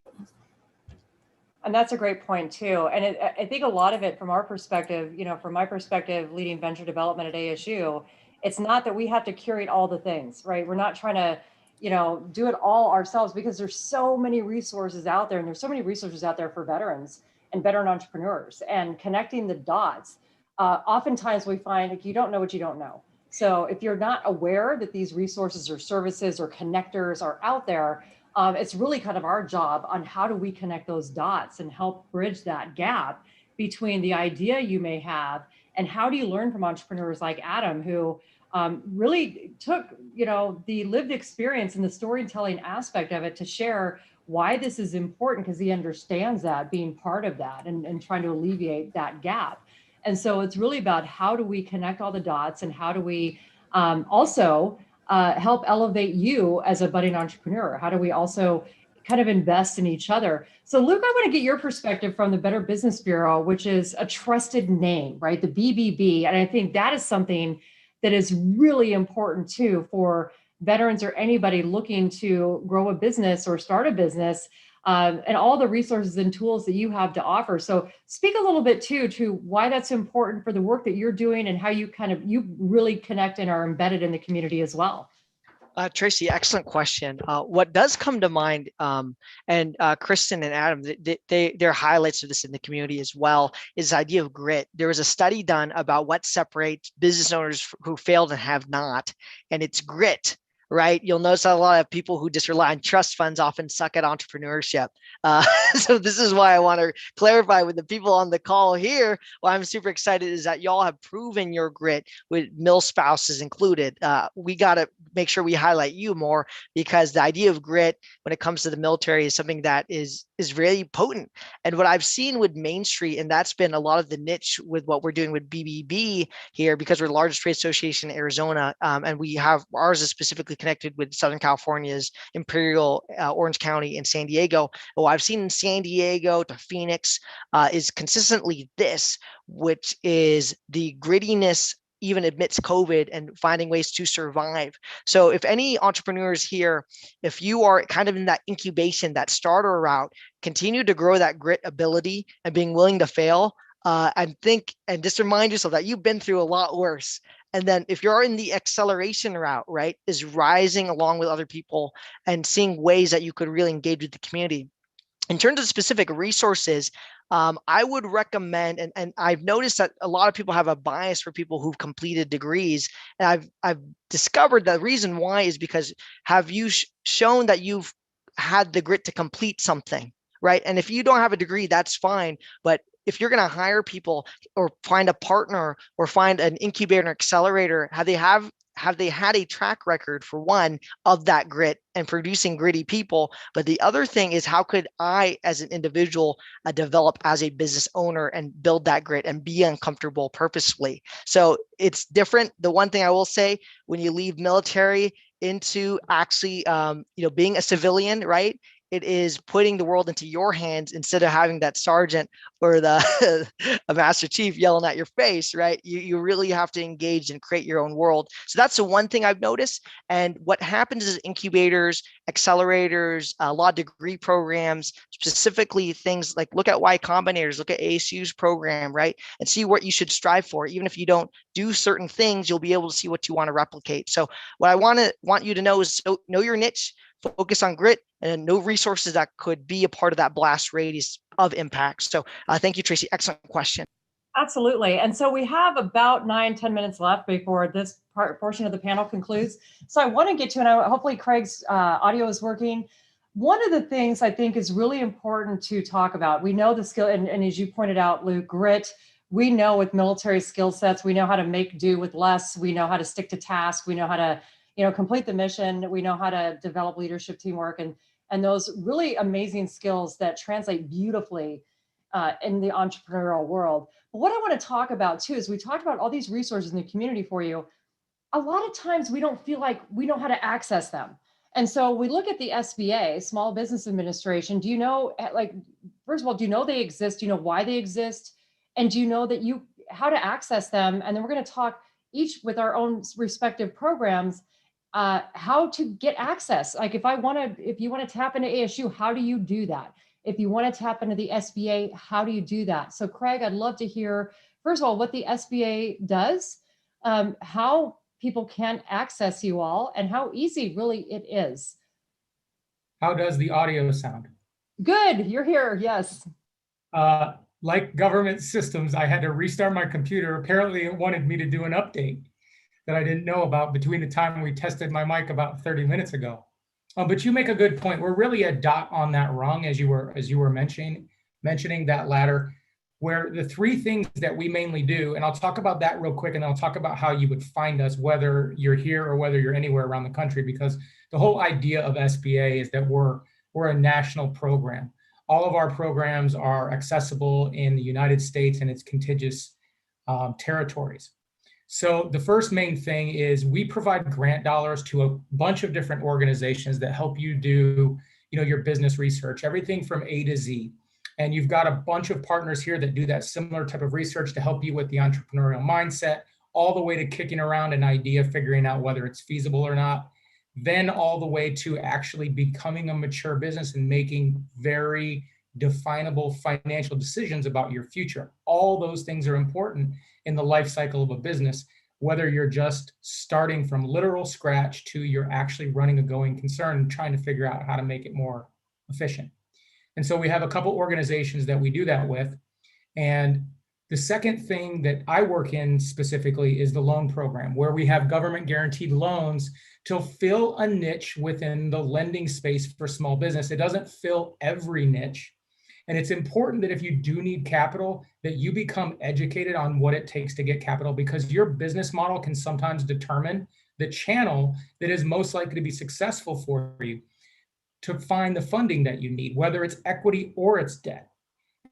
And that's a great point too. And I think a lot of it from our perspective, from my perspective, leading venture development at ASU, it's not that we have to curate all the things, right? We're not trying to, do it all ourselves, because there's so many resources out there, and there's so many resources out there for veterans and veteran entrepreneurs, and connecting the dots. Oftentimes we find like you don't know what you don't know. So if you're not aware that these resources or services or connectors are out there, it's really kind of our job on how do we connect those dots and help bridge that gap between the idea you may have and how do you learn from entrepreneurs like Adam, who really took, the lived experience and the storytelling aspect of it to share why this is important, because he understands that, being part of that and trying to alleviate that gap. And so it's really about how do we connect all the dots, and how do we also help elevate you as a budding entrepreneur? How do we also kind of invest in each other? So Luke, I want to get your perspective from the Better Business Bureau, which is a trusted name, right? The BBB. And I think that is something that is really important too for veterans or anybody looking to grow a business or start a business, and all the resources and tools that you have to offer. So speak a little bit too to why that's important for the work that you're doing, and how you really connect and are embedded in the community as well. Tracy, excellent question. What does come to mind, and Kristen and Adam, they're highlights of this in the community as well, is the idea of grit. There was a study done about what separates business owners who failed and have not, and it's grit. Right? You'll notice that a lot of people who just rely on trust funds often suck at entrepreneurship. So this is why I want to clarify with the people on the call here. Why I'm super excited is that y'all have proven your grit, with mill spouses included. We got to make sure we highlight you more, because the idea of grit when it comes to the military is something that is really potent. And what I've seen with Main Street, and that's been a lot of the niche with what we're doing with BBB here, because we're the largest trade association in Arizona, and we have ours is specifically connected with Southern California's Imperial, Orange County, and San Diego. What I've seen in San Diego to Phoenix is consistently this, which is the grittiness even amidst COVID and finding ways to survive. So if any entrepreneurs here, if you are kind of in that incubation, that starter route, continue to grow that grit ability and being willing to fail, and just remind yourself that you've been through a lot worse. And then if you're in the acceleration route, right, is rising along with other people and seeing ways that you could really engage with the community. In terms of specific resources, I would recommend, and I've noticed that a lot of people have a bias for people who've completed degrees. And I've discovered the reason why is because have you shown that you've had the grit to complete something, right? And if you don't have a degree, that's fine. But if you're going to hire people or find a partner or find an incubator and accelerator, have they had a track record, for one, of that grit and producing gritty people? But the other thing is, how could I as an individual develop as a business owner and build that grit and be uncomfortable purposefully? So it's different. The one thing I will say, when you leave military into actually being a civilian, right, it is putting the world into your hands instead of having that sergeant or the a master chief yelling at your face, right? You really have to engage and create your own world. So that's the one thing I've noticed. And what happens is incubators, accelerators, law degree programs, specifically things like look at Y Combinators, look at ASU's program, right? And see what you should strive for. Even if you don't do certain things, you'll be able to see what you want to replicate. So what I want you to know is know your niche, focus on grit, and know resources that could be a part of that blast radius of impact. So thank you, Tracy. Excellent question. Absolutely. And so we have about 9-10 minutes left before this portion of the panel concludes. So I want to get to, and hopefully Craig's audio is working. One of the things I think is really important to talk about, we know the skill, and as you pointed out, Luke, grit, we know with military skill sets, we know how to make do with less. We know how to stick to task. We know how to complete the mission. We know how to develop leadership, teamwork, and those really amazing skills that translate beautifully in the entrepreneurial world. But what I want to talk about too is we talked about all these resources in the community for you. A lot of times we don't feel like we know how to access them. And so we look at the SBA, Small Business Administration. Do you know, first of all, do you know they exist? Do you know why they exist? And do you know how to access them? And then we're going to talk each with our own respective programs, how to get access. Like if you want to tap into ASU, how do you do that? If you want to tap into the SBA, how do you do that? So Craig, I'd love to hear, first of all, what the SBA does, how people can access you all, and how easy really it is. How does the audio sound? Good, you're here, yes. Like government systems, I had to restart my computer. Apparently it wanted me to do an update that I didn't know about between the time we tested my mic about 30 minutes ago. But you make a good point. We're really a dot on that rung, as you were mentioning that ladder, where the three things that we mainly do, and I'll talk about that real quick, and I'll talk about how you would find us, whether you're here or whether you're anywhere around the country, because the whole idea of SBA is that we're we're a national program. All of our programs are accessible in the United States and its contiguous territories. So the first main thing is we provide grant dollars to a bunch of different organizations that help you do, your business research, everything from A to Z. And you've got a bunch of partners here that do that similar type of research to help you with the entrepreneurial mindset, all the way to kicking around an idea, figuring out whether it's feasible or not, then all the way to actually becoming a mature business and making very definable financial decisions about your future. All those things are important in the life cycle of a business, whether you're just starting from literal scratch to you're actually running a going concern and trying to figure out how to make it more efficient. And so we have a couple organizations that we do that with. And the second thing that I work in specifically is the loan program, where we have government guaranteed loans to fill a niche within the lending space for small business. It doesn't fill every niche. And it's important that if you do need capital, that you become educated on what it takes to get capital, because your business model can sometimes determine the channel that is most likely to be successful for you to find the funding that you need, whether it's equity or it's debt.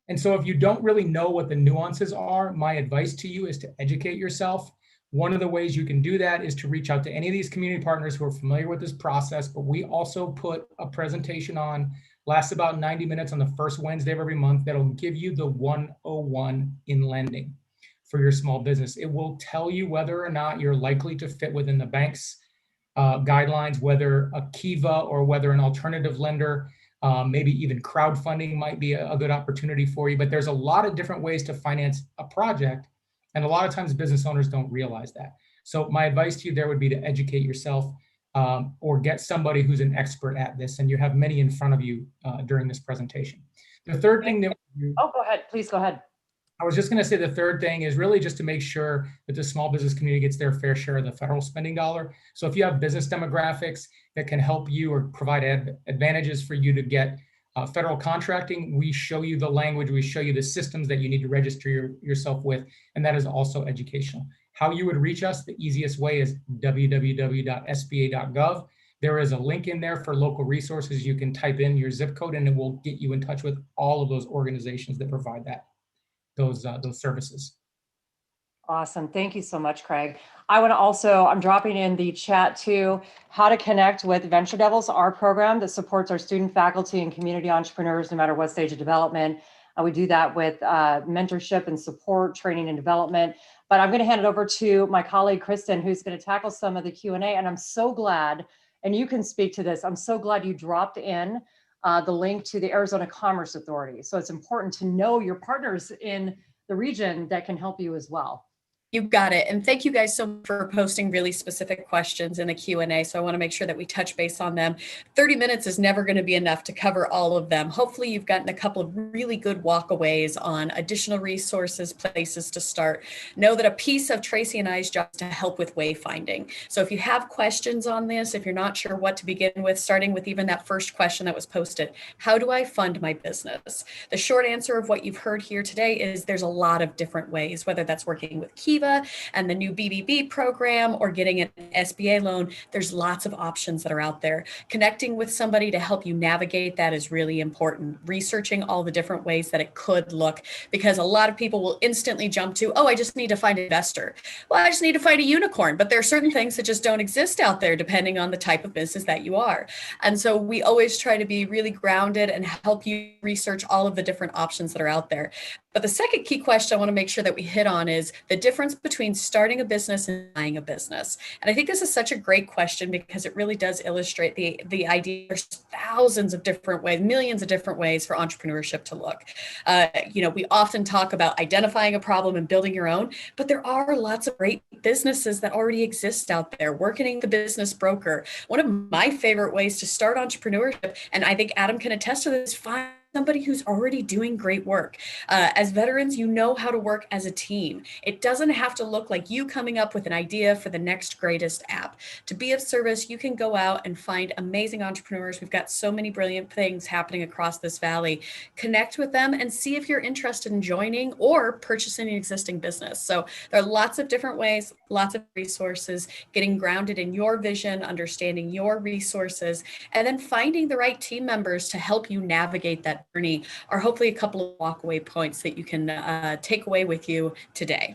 And so if you don't really know what the nuances are, my advice to you is to educate yourself. One of the ways you can do that is to reach out to any of these community partners who are familiar with this process, but we also put a presentation on, lasts about 90 minutes on the first Wednesday of every month, that'll give you the 101 in lending for your small business. It will tell you whether or not you're likely to fit within the bank's guidelines, whether a Kiva or whether an alternative lender, maybe even crowdfunding might be a good opportunity for you. But there's a lot of different ways to finance a project. And a lot of times business owners don't realize that. So my advice to you there would be to educate yourself or get somebody who's an expert at this. And you have many in front of you during this presentation. The third thing that Oh, go ahead. Please go ahead. I was just going to say the third thing is really just to make sure that the small business community gets their fair share of the federal spending dollar. So if you have business demographics that can help you or provide advantages for you to get federal contracting, we show you the language, we show you the systems that you need to register yourself with, and that is also educational. How you would reach us, the easiest way is www.sba.gov. There is a link in there for local resources. You can type in your zip code and it will get you in touch with all of those organizations that provide those services. Awesome. Thank you so much, Craig. I want to also, I'm dropping in the chat too, how to connect with Venture Devils, our program that supports our student, faculty, and community entrepreneurs, no matter what stage of development. We do that with mentorship and support, training and development. But I'm going to hand it over to my colleague, Kristen, who's going to tackle some of the Q&A. And I'm so glad, and you can speak to this, I'm so glad you dropped in the link to the Arizona Commerce Authority. So it's important to know your partners in the region that can help you as well. You got it. And thank you guys so much for posting really specific questions in the Q&A. So I want to make sure that we touch base on them. 30 minutes is never going to be enough to cover all of them. Hopefully you've gotten a couple of really good walkaways on additional resources, places to start. Know that a piece of Tracy and I's job is to help with wayfinding. So if you have questions on this, if you're not sure what to begin with, starting with even that first question that was posted, how do I fund my business? The short answer of what you've heard here today is there's a lot of different ways, whether that's working with Kiva and the new BBB program or getting an SBA loan. There's lots of options that are out there. Connecting with somebody to help you navigate that is really important. Researching all the different ways that it could look, because a lot of people will instantly jump to, oh, I just need to find an investor. Well, I just need to find a unicorn, but there are certain things that just don't exist out there depending on the type of business that you are. And so we always try to be really grounded and help you research all of the different options that are out there. But the second key question I want to make sure that we hit on is the difference between starting a business and buying a business. And I think this is such a great question because it really does illustrate the idea there's thousands of different ways, millions of different ways for entrepreneurship to look. We often talk about identifying a problem and building your own, but there are lots of great businesses that already exist out there. Working the business broker. One of my favorite ways to start entrepreneurship, and I think Adam can attest to this, find somebody who's already doing great work. As veterans, you know how to work as a team. It doesn't have to look like you coming up with an idea for the next greatest app. To be of service, you can go out and find amazing entrepreneurs. We've got so many brilliant things happening across this valley. Connect with them and see if you're interested in joining or purchasing an existing business. So there are lots of different ways, lots of resources, getting grounded in your vision, understanding your resources, and then finding the right team members to help you navigate that journey are hopefully a couple of walkaway points that you can take away with you today.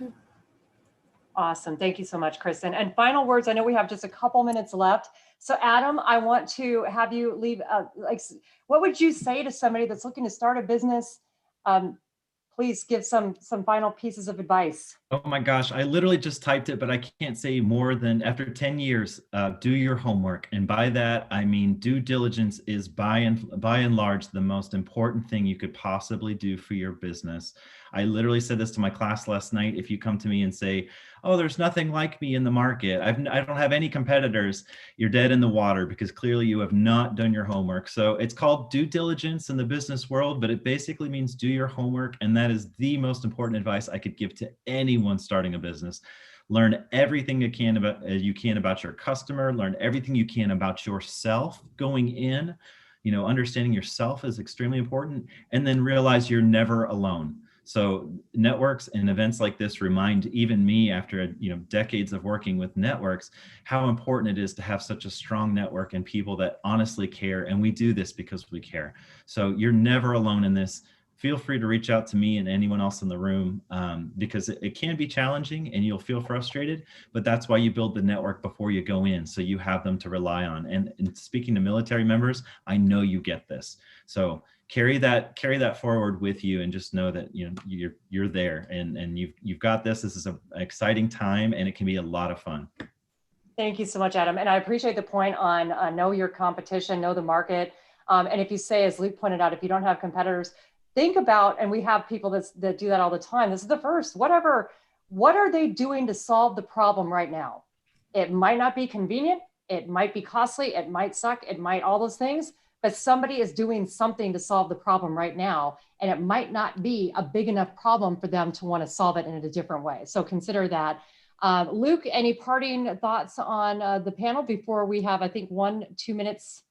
Awesome. Thank you so much, Kristen. And final words, I know we have just a couple minutes left. So Adam, I want to have you leave, what would you say to somebody that's looking to start a business? Please give some final pieces of advice. Oh my gosh, I literally just typed it, but I can't say more than after 10 years, do your homework. And by that, I mean due diligence is by and large the most important thing you could possibly do for your business. I literally said this to my class last night. If you come to me and say, oh, there's nothing like me in the market, I don't have any competitors, you're dead in the water, because clearly you have not done your homework. So it's called due diligence in the business world, but it basically means do your homework. And that is the most important advice I could give to anyone starting a business. Learn everything you can about your customer, learn everything you can about yourself going in. Understanding yourself is extremely important, and then realize you're never alone. So networks and events like this remind even me, after decades of working with networks, how important it is to have such a strong network and people that honestly care. And we do this because we care. So you're never alone in this. Feel free to reach out to me and anyone else in the room, because it can be challenging and you'll feel frustrated, but that's why you build the network before you go in, so you have them to rely on. And speaking to military members, I know you get this. So carry that forward with you, and just know that you're there and you've got this. This is an exciting time, and it can be a lot of fun. Thank you so much, Adam. And I appreciate the point on know your competition, know the market. And if you say, as Luke pointed out, if you don't have competitors, think about, and we have people that do that all the time. This is the first, what are they doing to solve the problem right now? It might not be convenient. It might be costly. It might suck. It might all those things, but somebody is doing something to solve the problem right now. And it might not be a big enough problem for them to want to solve it in a different way. So consider that. Luke, any parting thoughts on the panel before we have, I think, 1-2 minutes?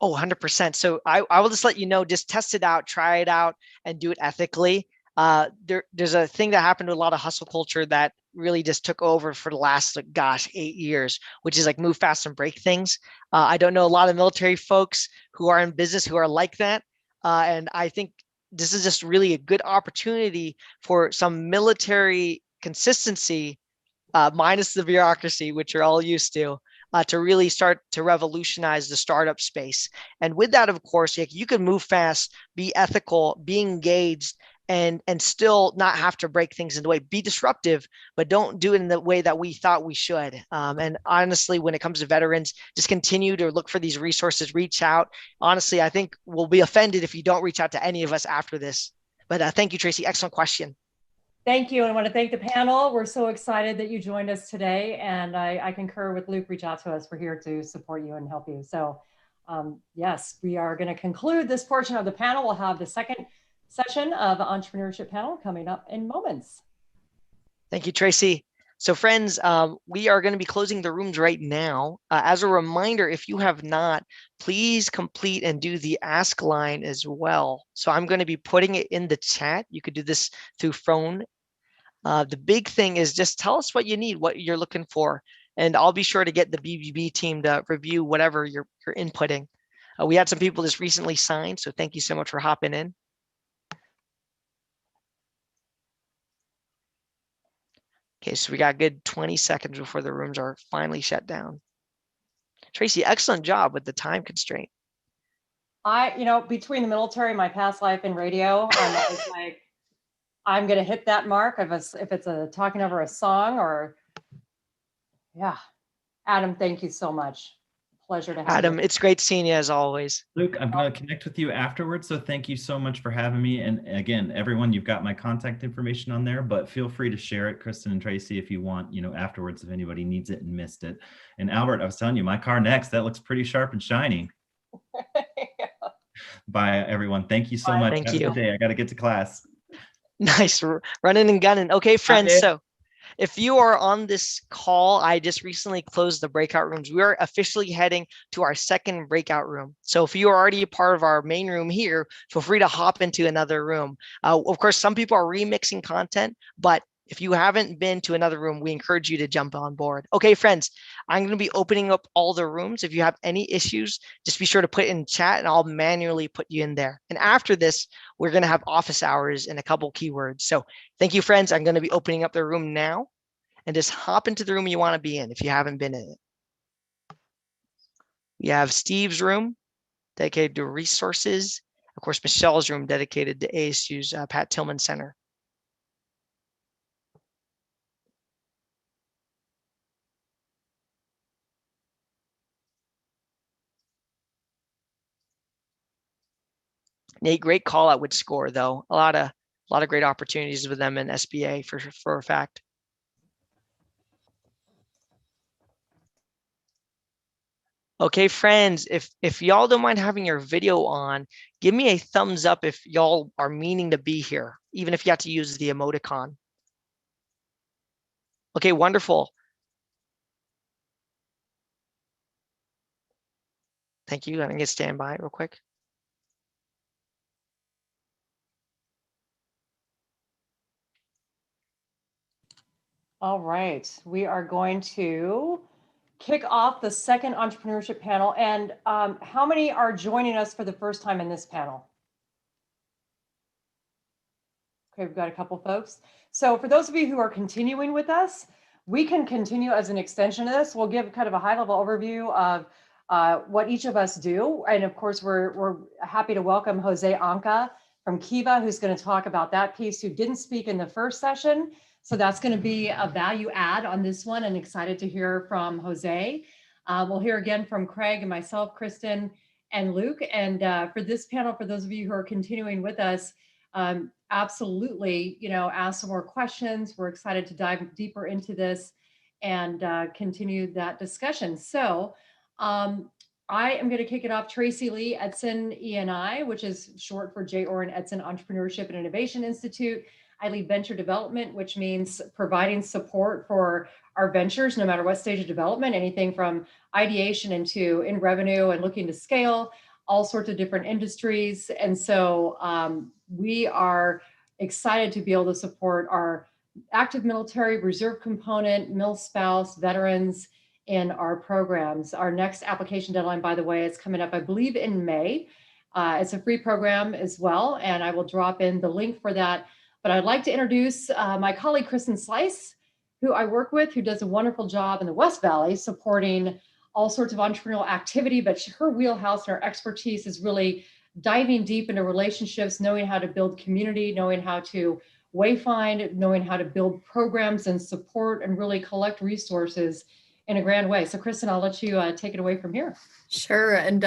Oh, 100%. So I will just let you know, just test it out, try it out, and do it ethically. There's a thing that happened to a lot of hustle culture that really just took over for the last, 8 years, which is move fast and break things. I don't know a lot of military folks who are in business who are like that. And I think this is just really a good opportunity for some military consistency, minus the bureaucracy, which you're all used to really start to revolutionize the startup space. And with that, of course, you can move fast, be ethical, be engaged, and still not have to break things in the way. Be disruptive, but don't do it in the way that we thought we should. And honestly, when it comes to veterans, just continue to look for these resources, reach out. Honestly, I think we'll be offended if you don't reach out to any of us after this. But thank you, Tracy. Excellent question. Thank you. And I want to thank the panel. We're so excited that you joined us today. And I concur with Luke. Reach out to us. We're here to support you and help you. So yes, we are going to conclude this portion of the panel. We'll have the second session of the Entrepreneurship Panel coming up in moments. Thank you, Tracy. So friends, we are going to be closing the rooms right now. As a reminder, if you have not, please complete and do the ask line as well. So I'm going to be putting it in the chat. You could do this through phone. The big thing is just tell us what you need, what you're looking for, and I'll be sure to get the BBB team to review whatever you're inputting. We had some people just recently signed, so thank you so much for hopping in. Okay, so we got a good 20 seconds before the rooms are finally shut down. Tracy, excellent job with the time constraint. Between the military, my past life in radio, I'm going to hit that mark if it's talking over a song or, yeah. Adam, thank you so much. Pleasure to have you. Adam, it's great seeing you as always. Luke, I'm going to connect with you afterwards. So thank you so much for having me. And again, everyone, you've got my contact information on there, but feel free to share it, Kristen and Tracy, if you want, afterwards, if anybody needs it and missed it. And Albert, I was telling you, my car next, that looks pretty sharp and shiny. Yeah. Bye, everyone. Thank you so Bye. much. Thank Have a you. good day. I got to get to class. Nice, running and gunning. Okay, friends. it. So if you are on this call, I just recently closed the breakout rooms. We are officially heading to our second breakout room. So if you are already a part of our main room here, feel free to hop into another room. Of course, some people are remixing content, but if you haven't been to another room, we encourage you to jump on board. Okay, friends, I'm going to be opening up all the rooms. If you have any issues, just be sure to put in chat and I'll manually put you in there. And after this, we're going to have office hours and a couple keywords. So thank you, friends. I'm going to be opening up the room now, and just hop into the room you want to be in if you haven't been in it. We have Steve's room dedicated to resources. Of course, Michelle's room dedicated to ASU's Pat Tillman Center. Nate, great call out with SCORE though. A lot of great opportunities with them in SBA for a fact. Okay, friends, if y'all don't mind having your video on, give me a thumbs up if y'all are meaning to be here, even if you have to use the emoticon. Okay, wonderful. Thank you. I'm gonna stand by real quick. All right, we are going to kick off the second entrepreneurship panel. And how many are joining us for the first time in this panel? Okay, we've got a couple folks. So for those of you who are continuing with us, we can continue as an extension of this. We'll give kind of a high-level overview of what each of us do. And of course, we're happy to welcome Jose Anca from Kiva, who's going to talk about that piece, who didn't speak in the first session. So that's going to be a value add on this one, and excited to hear from Jose. We'll hear again from Craig and myself, Kristen and Luke. And for this panel, for those of you who are continuing with us, absolutely, ask some more questions. We're excited to dive deeper into this and continue that discussion. So I am going to kick it off. Tracy Lee, Edson E&I, which is short for J. Orrin Edson Entrepreneurship and Innovation Institute. I lead venture development, which means providing support for our ventures, no matter what stage of development, anything from ideation into in revenue and looking to scale, all sorts of different industries. And so we are excited to be able to support our active military, reserve component, mil spouse, veterans in our programs. Our next application deadline, by the way, is coming up, I believe, in May. It's a free program as well, and I will drop in the link for that. But I'd like to introduce my colleague, Kristen Slice, who I work with, who does a wonderful job in the West Valley supporting all sorts of entrepreneurial activity, but her wheelhouse and her expertise is really diving deep into relationships, knowing how to build community, knowing how to wayfind, knowing how to build programs and support and really collect resources in a grand way. So Kristen, I'll let you take it away from here. Sure. And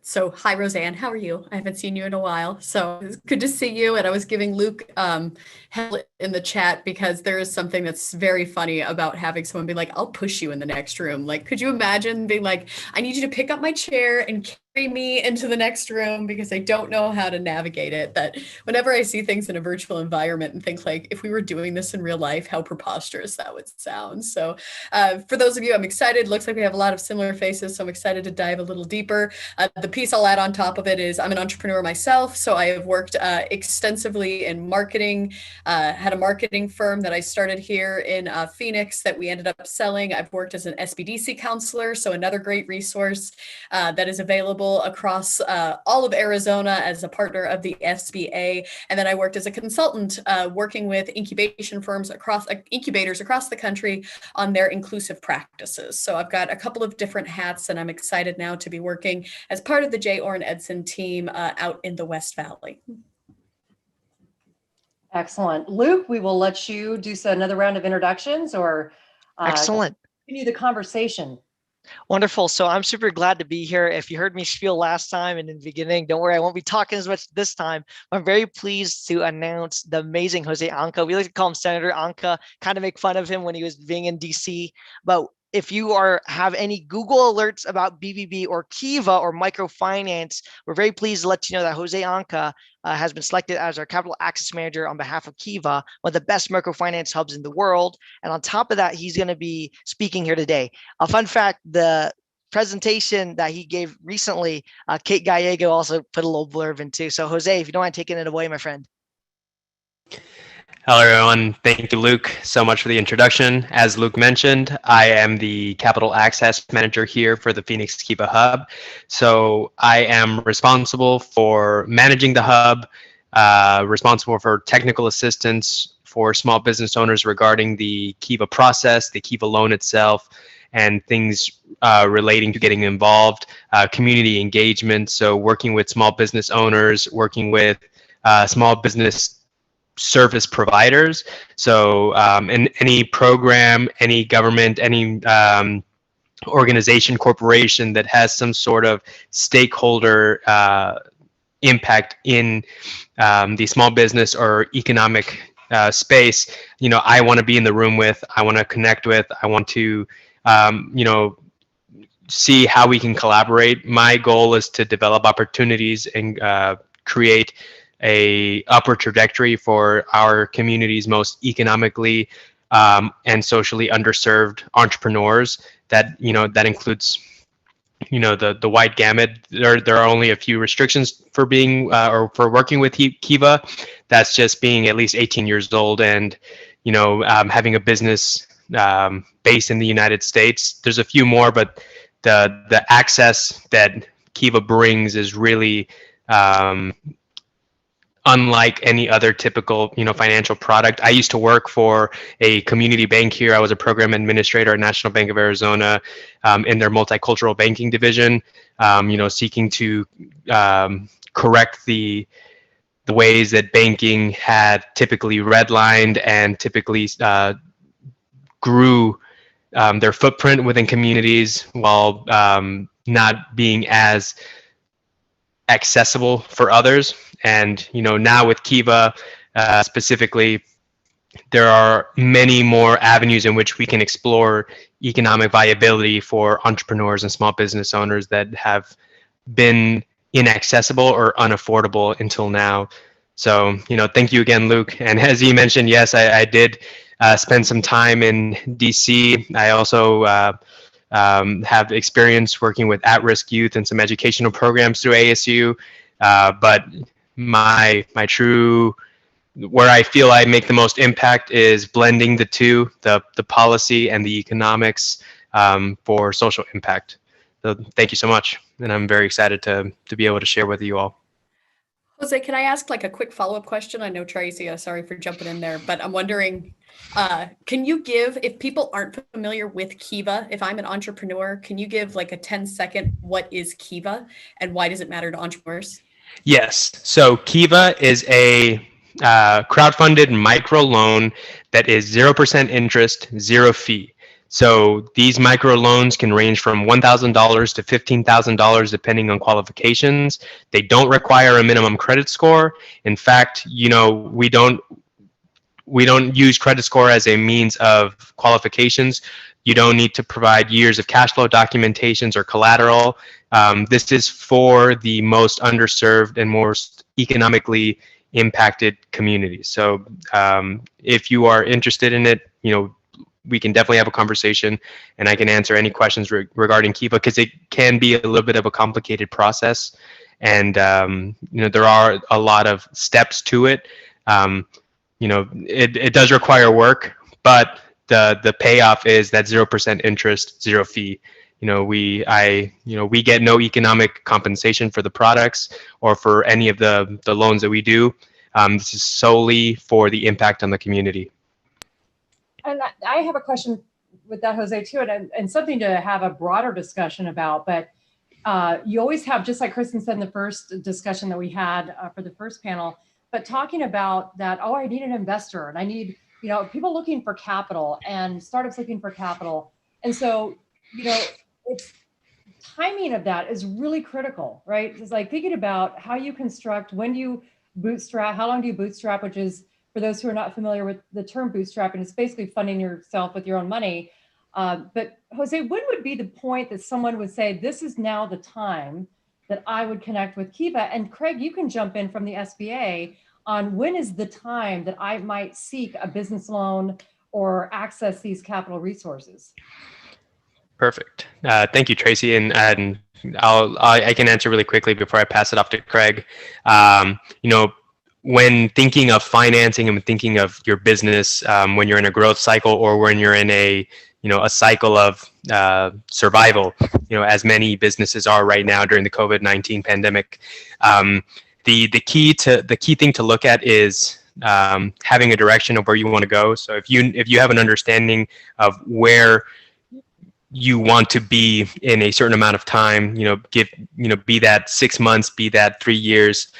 so hi, Roseanne, how are you? I haven't seen you in a while. So it's good to see you. And I was giving Luke hell in the chat because there is something that's very funny about having someone be like, I'll push you in the next room. Like, could you imagine being like, I need you to pick up my chair and carry me into the next room because I don't know how to navigate it. That whenever I see things in a virtual environment and think like, if we were doing this in real life, how preposterous that would sound. So for those of you, I'm excited. Looks like we have a lot of similar faces. So I'm excited to dive a little deeper. The piece I'll add on top of it is I'm an entrepreneur myself. So I have worked extensively in marketing, had a marketing firm that I started here in Phoenix that we ended up selling. I've worked as an SBDC counselor. So another great resource that is available across all of Arizona as a partner of the SBA. And then I worked as a consultant working with incubation firms across incubators across the country on their inclusive practices. So I've got a couple of different hats, and I'm excited now to be working as part of the J. Orrin Edson team out in the West Valley. Excellent. Luke, we will let you do another round of introductions or Excellent. continue the conversation. Wonderful. So I'm super glad to be here. If you heard me spiel last time and in the beginning, don't worry, I won't be talking as much this time. I'm very pleased to announce the amazing Jose Anca. We like to call him Senator Anca, kind of make fun of him when he was being in DC. But if you have any Google alerts about BBB or Kiva or microfinance, we're very pleased to let you know that Jose Anca has been selected as our capital access manager on behalf of Kiva, one of the best microfinance hubs in the world. And on top of that, he's going to be speaking here today. A fun fact, the presentation that he gave recently, Kate Gallego also put a little blurb into. So Jose, if you don't mind taking it away, my friend. Hello, everyone. Thank you, Luke, so much for the introduction. As Luke mentioned, I am the Capital Access Manager here for the Phoenix Kiva Hub. So I am responsible for managing the hub, responsible for technical assistance for small business owners regarding the Kiva process, the Kiva loan itself, and things relating to getting involved, community engagement. So working with small business owners, working with small business service providers. So in any program, any government, any organization, corporation that has some sort of stakeholder impact in the small business or economic space, I want to be in the room with, I want to connect with, I want to, see how we can collaborate. My goal is to develop opportunities and create a upward trajectory for our community's most economically and socially underserved entrepreneurs. That that includes the wide gamut. There are only a few restrictions for being or for working with Kiva. That's just being at least 18 years old and having a business based in the United States. There's a few more, but the access that Kiva brings is really unlike any other typical financial product. I used to work for a community bank here. I was a program administrator at National Bank of Arizona in their multicultural banking division, seeking to correct the ways that banking had typically redlined and typically grew their footprint within communities while not being as accessible for others. And now with Kiva specifically, there are many more avenues in which we can explore economic viability for entrepreneurs and small business owners that have been inaccessible or unaffordable until now. So thank you again, Luke. And as he mentioned, yes, I did spend some time in DC. I also have experience working with at-risk youth and some educational programs through ASU. But my true, where I feel I make the most impact is blending the two, the policy and the economics for social impact. So thank you so much. And I'm very excited to be able to share with you all. Jose, can I ask like a quick follow-up question? I know Tracy, sorry for jumping in there, but I'm wondering, can you give, if people aren't familiar with Kiva, if I'm an entrepreneur, can you give like a 10-second, what is Kiva and why does it matter to entrepreneurs? Yes. So Kiva is a crowdfunded micro loan that is 0% interest, 0 fee. So these micro loans can range from $1,000 to $15,000 depending on qualifications. They don't require a minimum credit score. In fact, we don't use credit score as a means of qualifications. You don't need to provide years of cash flow documentations or collateral. This is for the most underserved and most economically impacted communities. So if you are interested in it, we can definitely have a conversation and I can answer any questions regarding Kiva because it can be a little bit of a complicated process. And, there are a lot of steps to it. It does require work, but the payoff is that 0% interest, 0 fee. We get no economic compensation for the products or for any of the loans that we do. This is solely for the impact on the community. And I have a question with that, Jose, too, and something to have a broader discussion about. But you always have, just like Kristen said in the first discussion that we had for the first panel, but talking about that, oh, I need an investor and I need, people looking for capital and startups looking for capital. And so, it's timing of that is really critical, right? It's like thinking about how you construct, when do you bootstrap, how long do you bootstrap, which is, for those who are not familiar with the term bootstrap, and it's basically funding yourself with your own money. But Jose, when would be the point that someone would say, this is now the time that I would connect with Kiva? And Craig, you can jump in from the SBA on when is the time that I might seek a business loan or access these capital resources? Perfect. Thank you, Tracy. And I can answer really quickly before I pass it off to Craig. When thinking of financing and thinking of your business, when you're in a growth cycle or when you're in a cycle of survival, as many businesses are right now during the COVID-19 pandemic, the key thing to look at is having a direction of where you want to go. So if you have an understanding of where you want to be in a certain amount of time, be that 6 months, be that 3 years.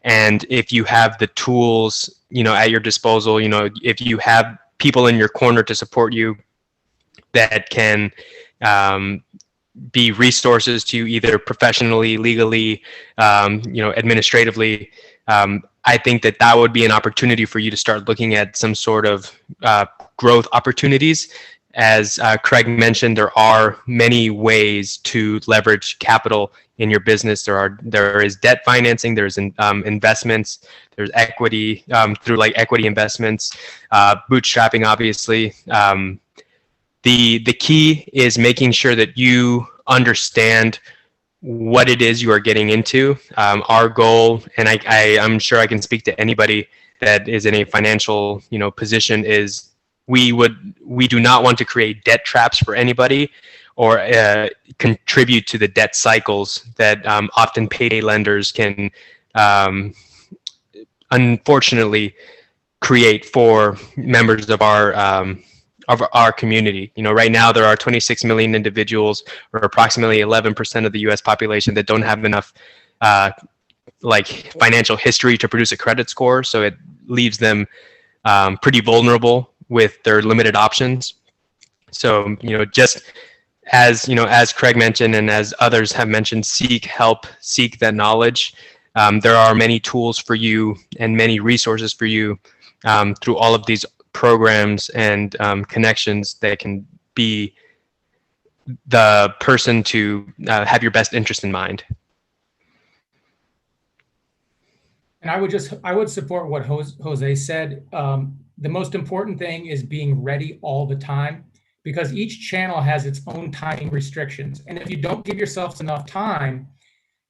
And if you have the tools, at your disposal, if you have people in your corner to support you that can be resources to you either professionally, legally, administratively, I think that would be an opportunity for you to start looking at some sort of growth opportunities. As Craig mentioned, there are many ways to leverage capital in your business. There is debt financing, there's investments, there's equity through like equity investments, bootstrapping, obviously. The key is making sure that you understand what it is you are getting into. Our goal, and I'm sure I can speak to anybody that is in a financial position, is we do not want to create debt traps for anybody or contribute to the debt cycles that often payday lenders can unfortunately create for members of our community. Right now there are 26 million individuals, or approximately 11% of the U.S. population, that don't have enough financial history to produce a credit score. So it leaves them pretty vulnerable with their limited options. So, just as Craig mentioned, and as others have mentioned, seek help, seek that knowledge. There are many tools for you and many resources for you through all of these programs and connections that can be the person to have your best interest in mind. And I would support what Jose said. The most important thing is being ready all the time, because each channel has its own timing restrictions. And if you don't give yourself enough time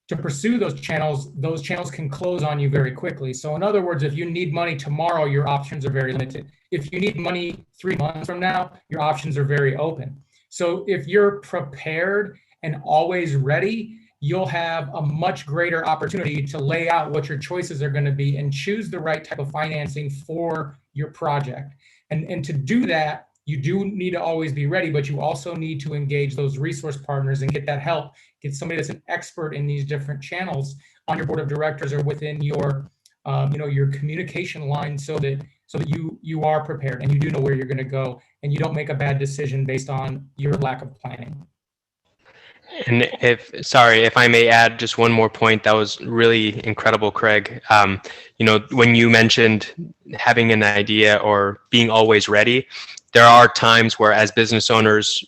to pursue those channels can close on you very quickly. So in other words, if you need money tomorrow, your options are very limited. If you need money 3 months from now, your options are very open. So if you're prepared and always ready, you'll have a much greater opportunity to lay out what your choices are going to be and choose the right type of financing for your project. And to do that, you do need to always be ready, but you also need to engage those resource partners and get that help. Get somebody that's an expert in these different channels on your board of directors or within your, your communication line, so that you are prepared and you do know where you're going to go and you don't make a bad decision based on your lack of planning. And if I may add just one more point, that was really incredible, Craig. When you mentioned having an idea or being always ready, there are times where, as business owners,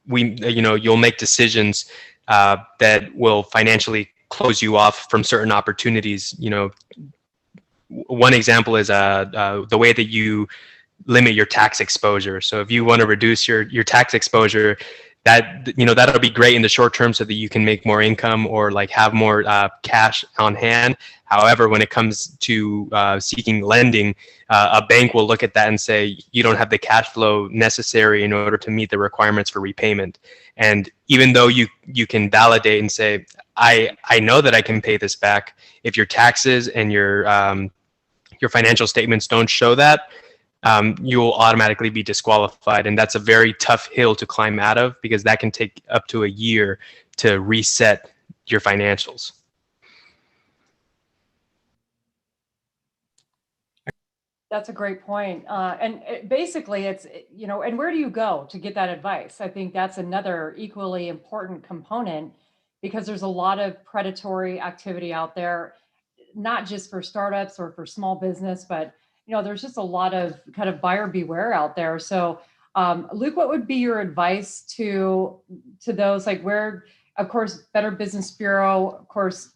you'll make decisions that will financially close you off from certain opportunities. One example is the way that you limit your tax exposure. So if you want to reduce your tax exposure, that'll be great in the short term so that you can make more income or have more cash on hand. However, when it comes to seeking lending, a bank will look at that and say, you don't have the cash flow necessary in order to meet the requirements for repayment. And even though you can validate and say, I know that I can pay this back, if your taxes and your financial statements don't show that, you will automatically be disqualified. And that's a very tough hill to climb out of, because that can take up to a year to reset your financials. That's a great point. Basically it's, and where do you go to get that advice? I think that's another equally important component, because there's a lot of predatory activity out there, not just for startups or for small business, but there's just a lot of kind of buyer beware out there. So Luke, what would be your advice to those, like where, of course, Better Business Bureau, of course,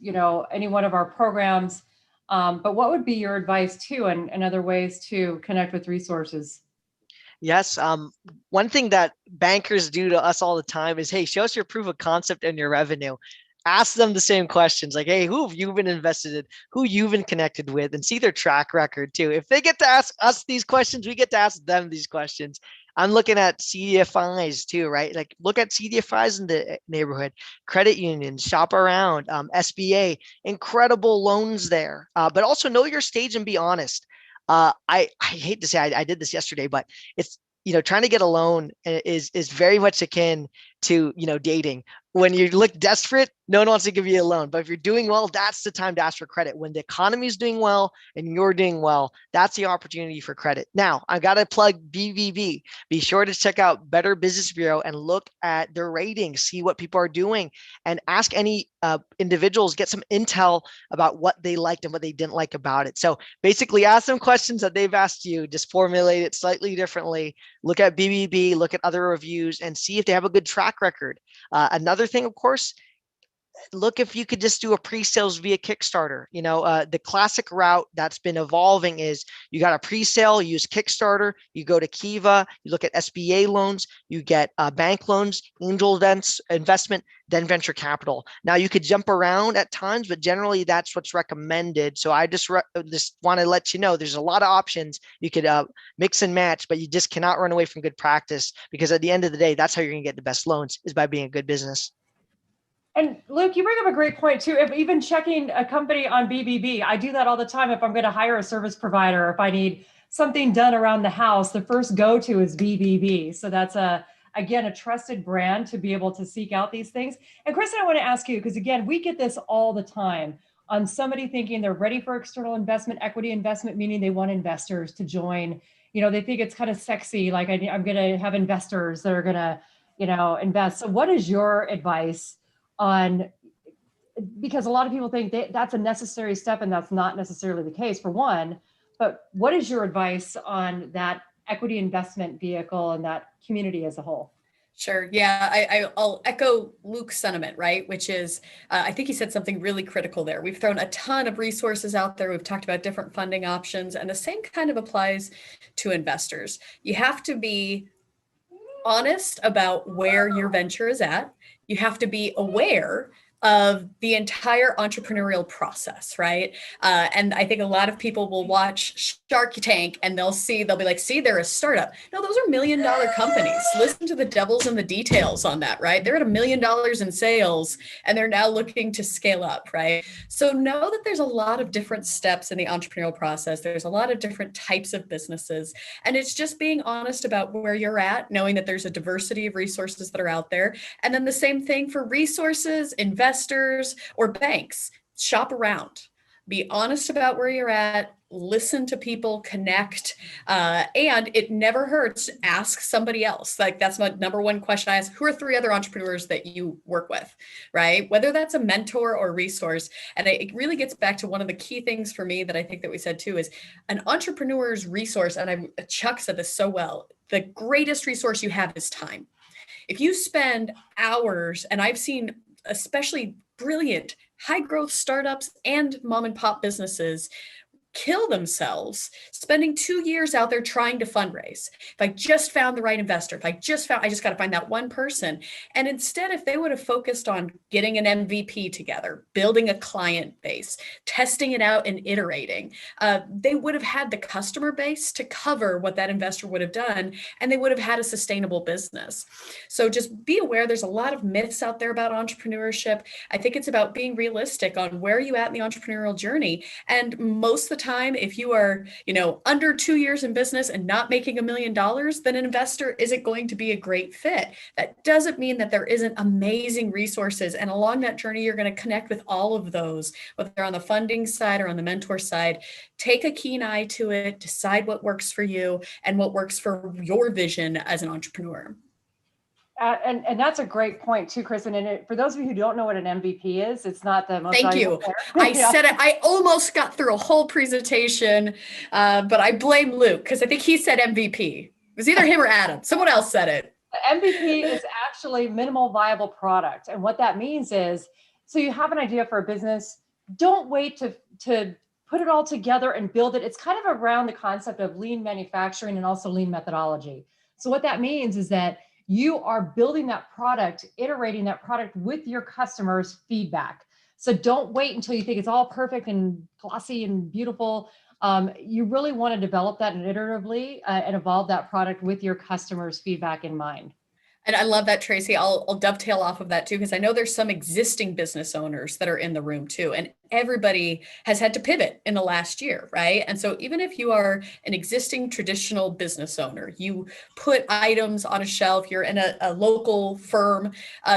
any one of our programs, but what would be your advice too, and other ways to connect with resources? Yes. One thing that bankers do to us all the time is, hey, show us your proof of concept and your revenue. Ask them the same questions like, hey, who have you been invested in, who you've been connected with, and see their track record too. If they get to ask us these questions, we get to ask them these questions. I'm looking at CDFIs too, right? Like look at CDFIs in the neighborhood, credit unions, shop around, SBA, incredible loans there. But also know your stage and be honest. I hate to say I did this yesterday, but it's, trying to get a loan is very much akin to, dating. When you look desperate, no one wants to give you a loan. But if you're doing well, that's the time to ask for credit. When the economy is doing well and you're doing well, that's the opportunity for credit. Now, I got to plug BBB. Be sure to check out Better Business Bureau and look at their ratings, see what people are doing, and ask any individuals, get some intel about what they liked and what they didn't like about it. So basically ask them questions that they've asked you, just formulate it slightly differently. Look at BBB, look at other reviews, and see if they have a good track record. Another thing, of course, look if you could just do a pre-sales via Kickstarter. The classic route that's been evolving is you got a pre-sale, you use Kickstarter, you go to Kiva, you look at SBA loans, you get bank loans, angel investment, then venture capital. Now you could jump around at times, but generally that's what's recommended. So I just want to let you know there's a lot of options. You could mix and match, but you just cannot run away from good practice, because at the end of the day, that's how you're going to get the best loans, is by being a good business. And Luke, you bring up a great point too. If even checking a company on BBB, I do that all the time. If I'm going to hire a service provider, if I need something done around the house, the first go-to is BBB. So that's again, a trusted brand to be able to seek out these things. And Kristen, I want to ask you, because again, we get this all the time on somebody thinking they're ready for external investment, equity investment, meaning they want investors to join. They think it's kind of sexy, like I'm going to have investors that are going to, invest. So what is your advice on, because a lot of people think that's a necessary step, and that's not necessarily the case, for one, but what is your advice on that equity investment vehicle and that community as a whole? Sure. Yeah, I'll echo Luke's sentiment, right? Which is, I think he said something really critical there. We've thrown a ton of resources out there. We've talked about different funding options, and the same kind of applies to investors. You have to be honest about where your venture is at. You have to be aware of the entire entrepreneurial process, right? And I think a lot of people will watch Shark Tank and they'll be like, see, they're a startup. No, those are $1 million companies. Listen to the devils in the details on that, right? They're at $1 million in sales and they're now looking to scale up, right? So know that there's a lot of different steps in the entrepreneurial process. There's a lot of different types of businesses. And it's just being honest about where you're at, knowing that there's a diversity of resources that are out there. And then the same thing for resources, investors, or banks. Shop around. Be honest about where you're at, listen to people, connect, and it never hurts. Ask somebody else. Like, that's my number one question I ask. Who are 3 other entrepreneurs that you work with, right? Whether that's a mentor or resource. And it really gets back to one of the key things for me that I think that we said too, is an entrepreneur's resource. And Chuck said this so well. The greatest resource you have is time. If you spend hours, and I've seen especially brilliant high growth startups and mom and pop businesses kill themselves spending 2 years out there trying to fundraise. If I just found the right investor, I just got to find that one person. And instead, if they would have focused on getting an MVP together, building a client base, testing it out and iterating, they would have had the customer base to cover what that investor would have done, and they would have had a sustainable business. So just be aware, there's a lot of myths out there about entrepreneurship. I think it's about being realistic on where are you at in the entrepreneurial journey. And most of the time, if you are, under 2 years in business and not making $1 million, then an investor isn't going to be a great fit. That doesn't mean that there isn't amazing resources. And along that journey, you're going to connect with all of those, whether they're on the funding side or on the mentor side. Take a keen eye to it, decide what works for you and what works for your vision as an entrepreneur. And that's a great point too, Kristen. And for those of you who don't know what an MVP is, it's not the most Thank you. I said it. I almost got through a whole presentation, but I blame Luke because I think he said MVP. It was either him or Adam. Someone else said it. MVP is actually minimal viable product. And what that means is, so you have an idea for a business, don't wait to put it all together and build it. It's kind of around the concept of lean manufacturing and also lean methodology. So what that means is that you are building that product, iterating that product with your customers' feedback. So don't wait until you think it's all perfect and glossy and beautiful. You really want to develop that iteratively and evolve that product with your customers' feedback in mind. And I love that, Tracy. I'll dovetail off of that too, because I know there's some existing business owners that are in the room too. And everybody has had to pivot in the last year, right? And so even if you are an existing traditional business owner, you put items on a shelf, you're in a local firm,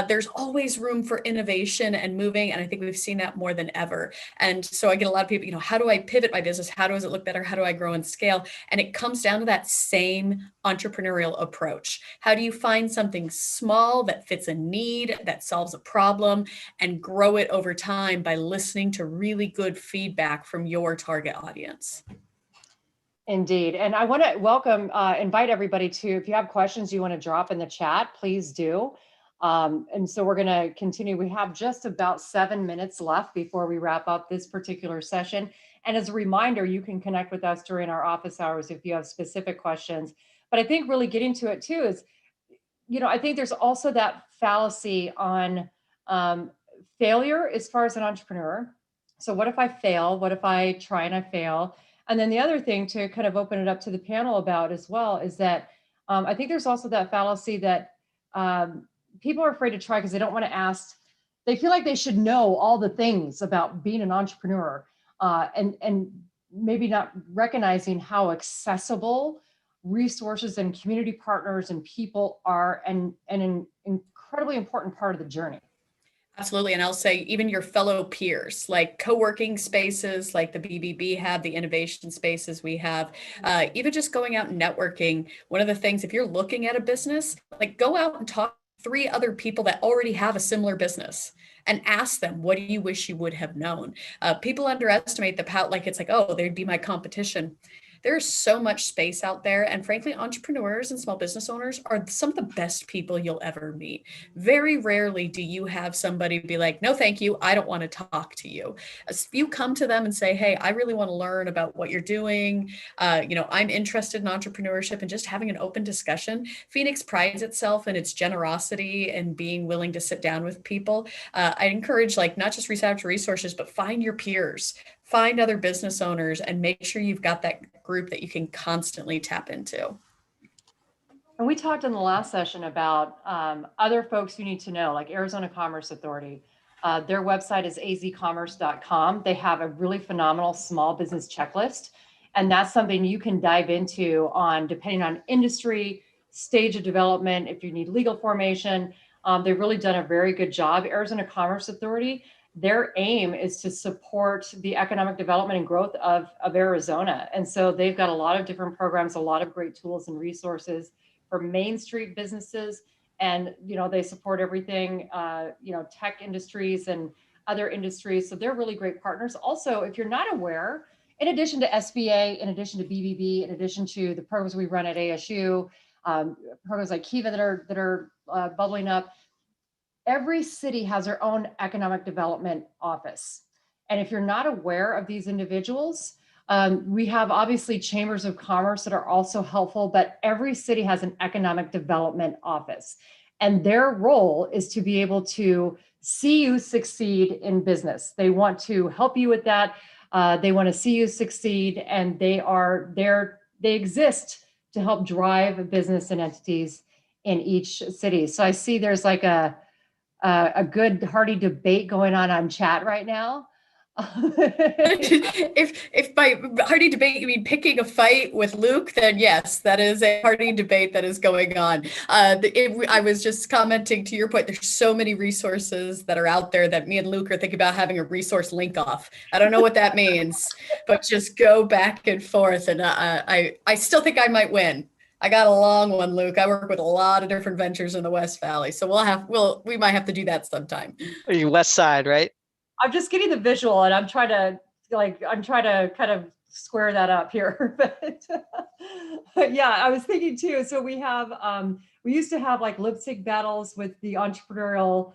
there's always room for innovation and moving. And I think we've seen that more than ever. And so I get a lot of people, how do I pivot my business? How does it look better? How do I grow and scale? And it comes down to that same entrepreneurial approach. How do you find something small that fits a need, that solves a problem, and grow it over time by listening to really good feedback from your target audience? Indeed. And I want to invite everybody to, if you have questions you want to drop in the chat, please do. And so we're going to continue. We have just about 7 minutes left before we wrap up this particular session. And as a reminder, you can connect with us during our office hours if you have specific questions. But I think really getting to it too is, I think there's also that fallacy on failure as far as an entrepreneur. So what if I fail? What if I try and I fail? And then the other thing to kind of open it up to the panel about as well is that I think there's also that fallacy that people are afraid to try because they don't want to ask. They feel like they should know all the things about being an entrepreneur and maybe not recognizing how accessible resources and community partners and people are and an incredibly important part of the journey. Absolutely. And I'll say even your fellow peers, like co-working spaces, like the BBB have, the innovation spaces we have, even just going out and networking. One of the things, if you're looking at a business, like go out and talk to 3 other people that already have a similar business and ask them, what do you wish you would have known? People underestimate the power, like it's like, oh, they'd be my competition. There's so much space out there. And frankly, entrepreneurs and small business owners are some of the best people you'll ever meet. Very rarely do you have somebody be like, no, thank you. I don't want to talk to you. If you come to them and say, hey, I really want to learn about what you're doing. I'm interested in entrepreneurship and just having an open discussion. Phoenix prides itself in its generosity and being willing to sit down with people. I encourage not just reach out to resources, but find your peers. Find other business owners and make sure you've got that group that you can constantly tap into. And we talked in the last session about other folks you need to know, like Arizona Commerce Authority. Their website is azcommerce.com. They have a really phenomenal small business checklist. And that's something you can dive into on, depending on industry, stage of development, if you need legal formation. They've really done a very good job. Arizona Commerce Authority, their aim is to support the economic development and growth of Arizona. And so they've got a lot of different programs, a lot of great tools and resources for Main Street businesses. And, they support everything, tech industries and other industries. So they're really great partners. Also, if you're not aware, in addition to SBA, in addition to BBB, in addition to the programs we run at ASU, programs like Kiva that are bubbling up, every city has their own economic development office. And if you're not aware of these individuals, we have obviously chambers of commerce that are also helpful, but every city has an economic development office. And their role is to be able to see you succeed in business. They want to help you with that. They want to see you succeed, and they exist to help drive business and entities in each city. So I see there's like a good hearty debate going on chat right now. If by hearty debate you mean picking a fight with Luke, then yes, that is a hearty debate that is going on. I was just commenting to your point, there's so many resources that are out there that me and Luke are thinking about having a resource link off. I don't know what that means, but just go back and forth. And I still think I might win. I got a long one, Luke. I work with a lot of different ventures in the West Valley, so we might have to do that sometime. West Side, right? I'm just getting the visual, and I'm trying to kind of square that up here. But yeah, I was thinking too. So we used to have like lip sync battles with the entrepreneurial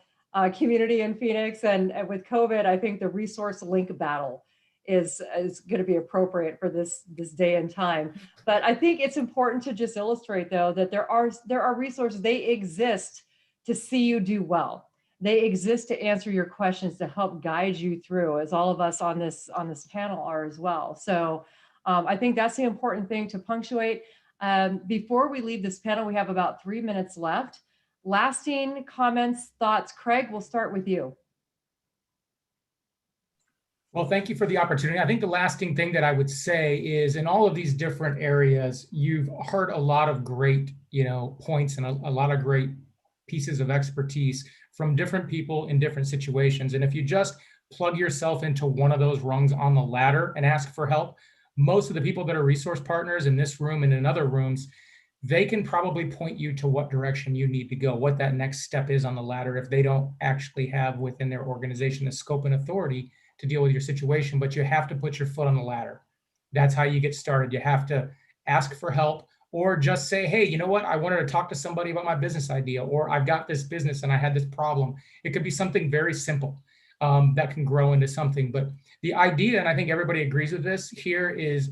community in Phoenix, and with COVID, I think the resource link battle is going to be appropriate for this day and time. But I think it's important to just illustrate, though, that there are resources. They exist to see you do well. They exist to answer your questions, to help guide you through, as all of us on this panel are as well. So I think that's the important thing to punctuate. Before we leave this panel, we have about 3 minutes left. Lasting comments, thoughts. Craig, we'll start with you. Well, thank you for the opportunity. I think the lasting thing that I would say is, in all of these different areas, you've heard a lot of great, points and a lot of great pieces of expertise from different people in different situations. And if you just plug yourself into one of those rungs on the ladder and ask for help, most of the people that are resource partners in this room and in other rooms, they can probably point you to what direction you need to go, what that next step is on the ladder, if they don't actually have within their organization the scope and authority to deal with your situation. But you have to put your foot on the ladder. That's how you get started. You have to ask for help, or just say, hey, you know what? I wanted to talk to somebody about my business idea, or I've got this business and I had this problem. It could be something very simple that can grow into something. But the idea, and I think everybody agrees with this here, is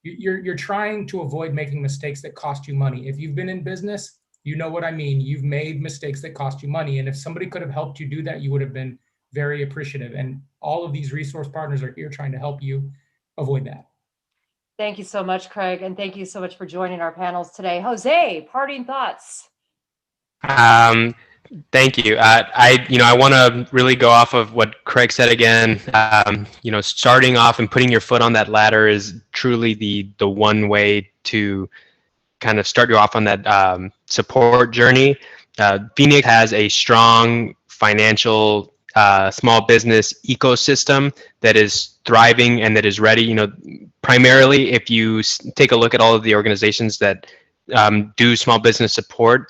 you're trying to avoid making mistakes that cost you money. If you've been in business, you know what I mean. You've made mistakes that cost you money. And if somebody could have helped you do that, you would have been very appreciative. And all of these resource partners are here trying to help you avoid that. Thank you so much, Craig. And thank you so much for joining our panels today. Jose, parting thoughts. Thank you. I want to really go off of what Craig said again. Starting off and putting your foot on that ladder is truly the one way to kind of start you off on that support journey. Phoenix has a strong financial small business ecosystem that is thriving and that is ready. Primarily, if you take a look at all of the organizations that do small business support,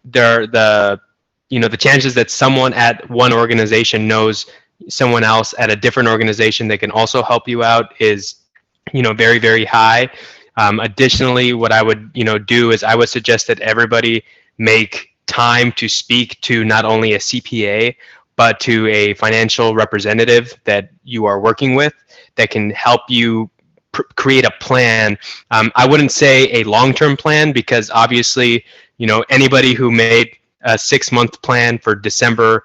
the chances that someone at one organization knows someone else at a different organization that can also help you out is, very, very high. Additionally, what I would, do is I would suggest that everybody make time to speak to not only a CPA, but to a financial representative that you are working with that can help you create a plan. I wouldn't say a long-term plan, because obviously, anybody who made a 6-month plan for December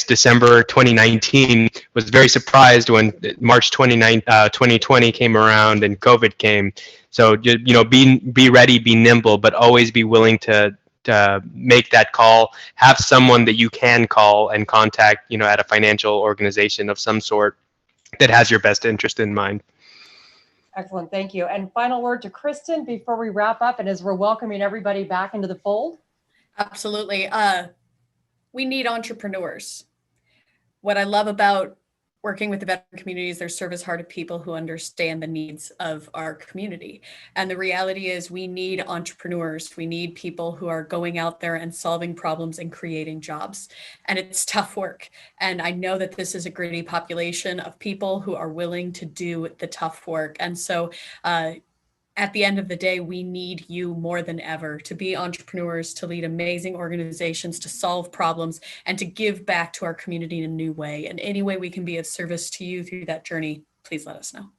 December 2019 was very surprised when March 2020 came around and COVID came. So, be ready, be nimble, but always be willing to make that call. Have someone that you can call and contact, at a financial organization of some sort that has your best interest in mind. Excellent, thank you. And final word to Kristen before we wrap up, and as we're welcoming everybody back into the fold. Absolutely. We need entrepreneurs. What I love about working with the veteran communities, they're service-hearted people who understand the needs of our community. And the reality is we need entrepreneurs. We need people who are going out there and solving problems and creating jobs. And it's tough work. And I know that this is a gritty population of people who are willing to do the tough work. And so at the end of the day, we need you more than ever to be entrepreneurs, to lead amazing organizations, to solve problems, and to give back to our community in a new way. And any way we can be of service to you through that journey, please let us know.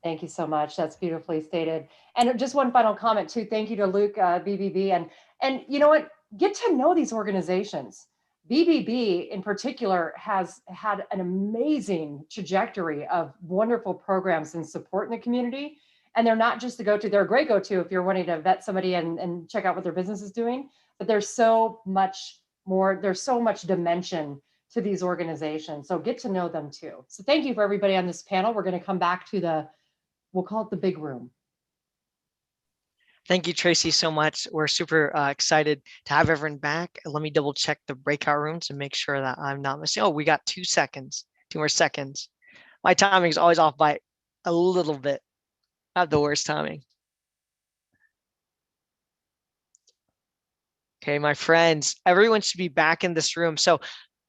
Thank you so much. That's beautifully stated. And just one final comment too. Thank you to Luke, BBB. And you know what? Get to know these organizations. BBB in particular has had an amazing trajectory of wonderful programs and support in the community. And they're not just the go-to, they're a great go-to if you're wanting to vet somebody and check out what their business is doing, but there's so much more, there's so much dimension to these organizations. So get to know them too. So thank you for everybody on this panel. We're going to come back to we'll call it the big room. Thank you, Tracy, so much. We're super excited to have everyone back. Let me double check the breakout rooms and make sure that I'm not missing. Oh, we got 2 more seconds. My timing is always off by a little bit. I have the worst timing. Okay, my friends, everyone should be back in this room. So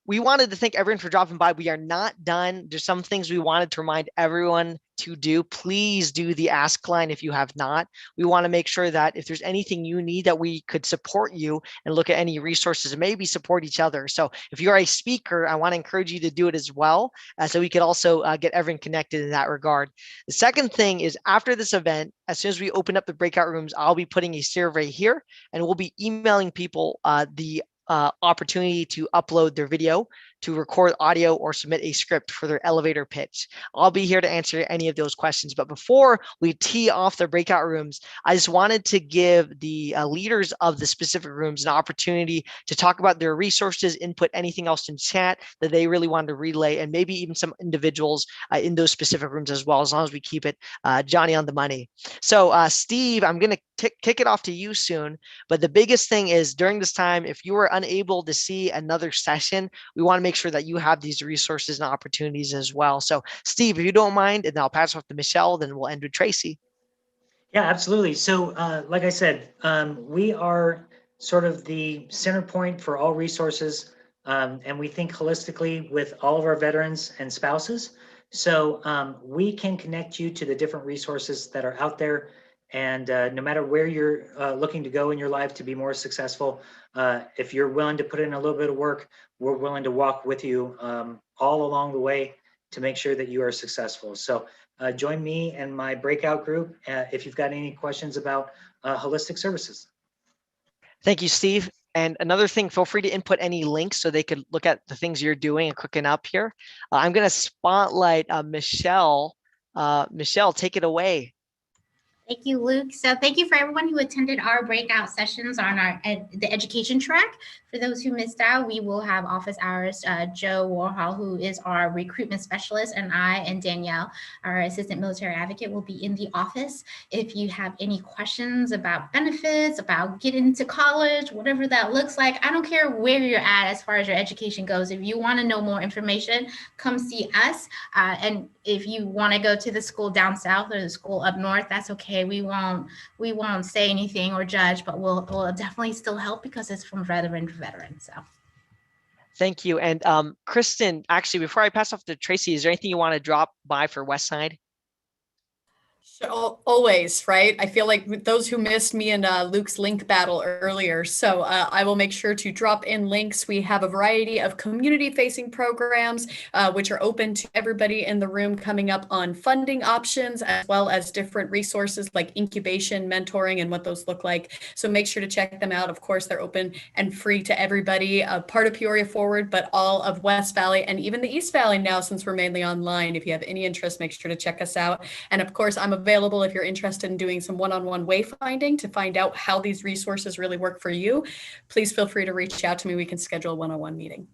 we wanted to thank everyone for dropping by. We are not done. There's some things we wanted to remind everyone to do. Please do the ask line if you have not. We want to make sure that if there's anything you need, that we could support you and look at any resources and maybe support each other. So if you're a speaker, I want to encourage you to do it as well, so we could also get everyone connected in that regard. The second thing is, after this event, as soon as we open up the breakout rooms, I'll be putting a survey here, and we'll be emailing people the opportunity to upload their video, to record audio, or submit a script for their elevator pitch. I'll be here to answer any of those questions. But before we tee off the breakout rooms, I just wanted to give the leaders of the specific rooms an opportunity to talk about their resources, input anything else in chat that they really wanted to relay, and maybe even some individuals in those specific rooms as well, as long as we keep it Johnny on the money. So Steve, I'm going to kick it off to you soon. But the biggest thing is, during this time, if you were unable to see another session, we want to make sure that you have these resources and opportunities as well. So Steve, if you don't mind, and then I'll pass off to Michelle, then we'll end with Tracy. Yeah, absolutely. So like I said, we are sort of the center point for all resources, and we think holistically with all of our veterans and spouses. So we can connect you to the different resources that are out there. And no matter where you're looking to go in your life to be more successful, if you're willing to put in a little bit of work, we're willing to walk with you all along the way to make sure that you are successful. So join me and my breakout group if you've got any questions about holistic services. Thank you, Steve. And another thing, feel free to input any links so they could look at the things you're doing and cooking up here. I'm going to spotlight Michelle. Michelle, take it away. Thank you, Luke. So thank you for everyone who attended our breakout sessions on the education track. For those who missed out, we will have office hours. Joe Warhol, who is our recruitment specialist, and I and Danielle, our assistant military advocate, will be in the office. If you have any questions about benefits, about getting to college, whatever that looks like, I don't care where you're at as far as your education goes. If you want to know more information, come see us. And if you want to go to the school down south or the school up north, that's okay. We won't say anything or judge, but we'll definitely still help because it's from veteran to veteran. So thank you. And Kristen, actually, before I pass off to Tracy, is there anything you want to drop by for Westside? So, always, right? I feel like those who missed me and Luke's link battle earlier. So I will make sure to drop in links. We have a variety of community-facing programs, which are open to everybody in the room, coming up on funding options, as well as different resources like incubation, mentoring, and what those look like. So make sure to check them out. Of course, they're open and free to everybody, part of Peoria Forward, but all of West Valley and even the East Valley now, since we're mainly online. If you have any interest, make sure to check us out. And of course, I'm available if you're interested in doing some one-on-one wayfinding to find out how these resources really work for you. Please feel free to reach out to me. We can schedule a one-on-one meeting.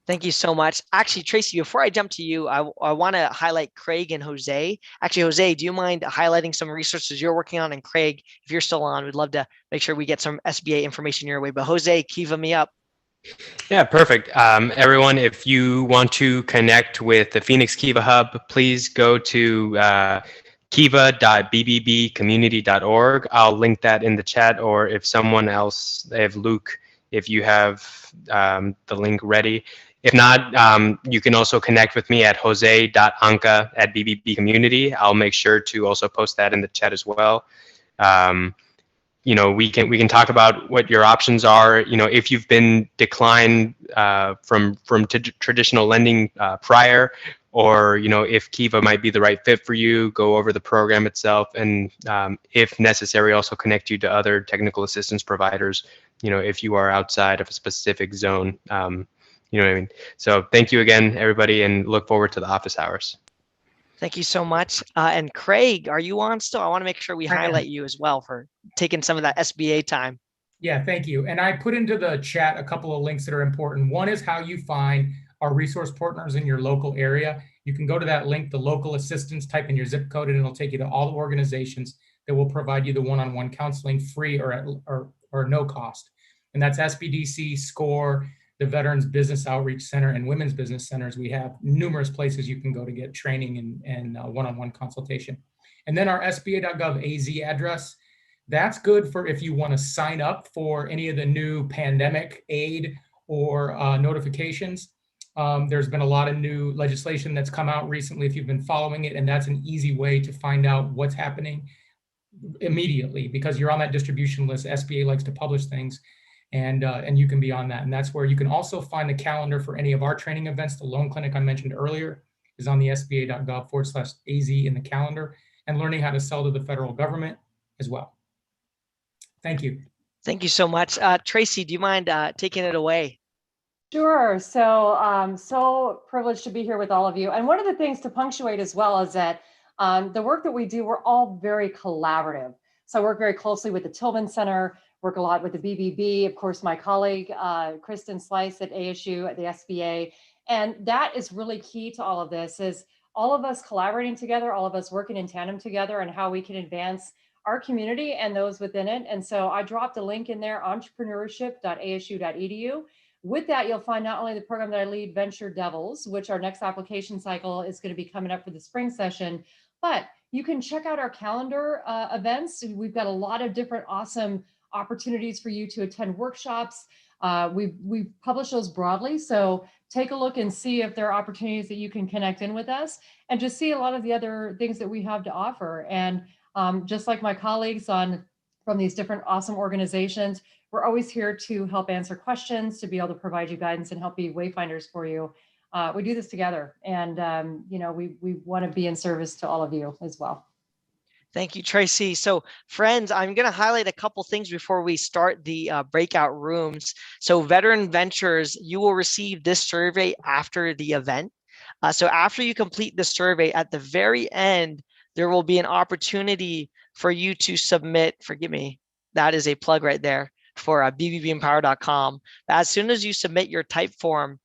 Thank you so much. Actually, Tracy, before I jump to you, I want to highlight Craig and Jose. Actually, Jose, do you mind highlighting some resources you're working on? And Craig, if you're still on, we'd love to make sure we get some SBA information your way. But Jose, Kiva me up. Yeah, perfect. Everyone, if you want to connect with the Phoenix Kiva Hub, please go to kiva.bbbcommunity.org. I'll link that in the chat, or if someone else, if Luke, if you have the link ready. If not, you can also connect with me at jose.anca@bbbcommunity. I'll make sure to also post that in the chat as well. You know, we can talk about what your options are. You know, if you've been declined from traditional lending prior, or, you know, if Kiva might be the right fit for you, go over the program itself, and if necessary, also connect you to other technical assistance providers, you know, if you are outside of a specific zone. You know what I mean? So thank you again, everybody, and look forward to the office hours. Thank you so much. And Craig, are you on still? I want to make sure we highlight you as well for taking some of that SBA time. Yeah, thank you. And I put into the chat a couple of links that are important. One is how you find our resource partners in your local area. You can go to that link, the local assistance, type in your zip code, and it'll take you to all the organizations that will provide you the one-on-one counseling free or no cost. And that's SBDC, SCORE, the Veterans Business Outreach Center, and Women's Business Centers. We have numerous places you can go to get training and one-on-one consultation. And then our SBA.gov AZ address, That's good for if you want to sign up for any of the new pandemic aid or notifications. There's been a lot of new legislation that's come out recently if you've been following it, and that's an easy way to find out what's happening immediately because you're on that distribution list. SBA likes to publish things, and you can be on that. And that's where you can also find the calendar for any of our training events. The loan clinic I mentioned earlier is on the sba.gov/AZ in the calendar, and learning how to sell to the federal government as well. Thank you. Thank you so much. Tracy, do you mind taking it away? Sure. So, so privileged to be here with all of you. And one of the things to punctuate as well is that the work that we do, we're all very collaborative. So I work very closely with the Tillman Center, work a lot with the BBB, of course, my colleague, Kristen Slice at ASU, at the SBA. And that is really key to all of this, is all of us collaborating together, all of us working in tandem together, and how we can advance our community and those within it. And so I dropped a link in there, entrepreneurship.asu.edu. With that, you'll find not only the program that I lead, Venture Devils, which our next application cycle is going to be coming up for the spring session, but you can check out our calendar events. We've got a lot of different awesome opportunities for you to attend workshops. We've published those broadly, so take a look and see if there are opportunities that you can connect in with us and just see a lot of the other things that we have to offer. And just like my colleagues from these different awesome organizations, we're always here to help answer questions, to be able to provide you guidance and help be wayfinders for you. We do this together, and you know, we want to be in service to all of you as well. Thank you, Tracy. So friends, I'm going to highlight a couple things before we start the breakout rooms. So Veteran Ventures, you will receive this survey after the event. So after you complete the survey, at the very end, there will be an opportunity for you to submit, forgive me, that is a plug right there, for bbbempower.com. As soon as you submit your type form,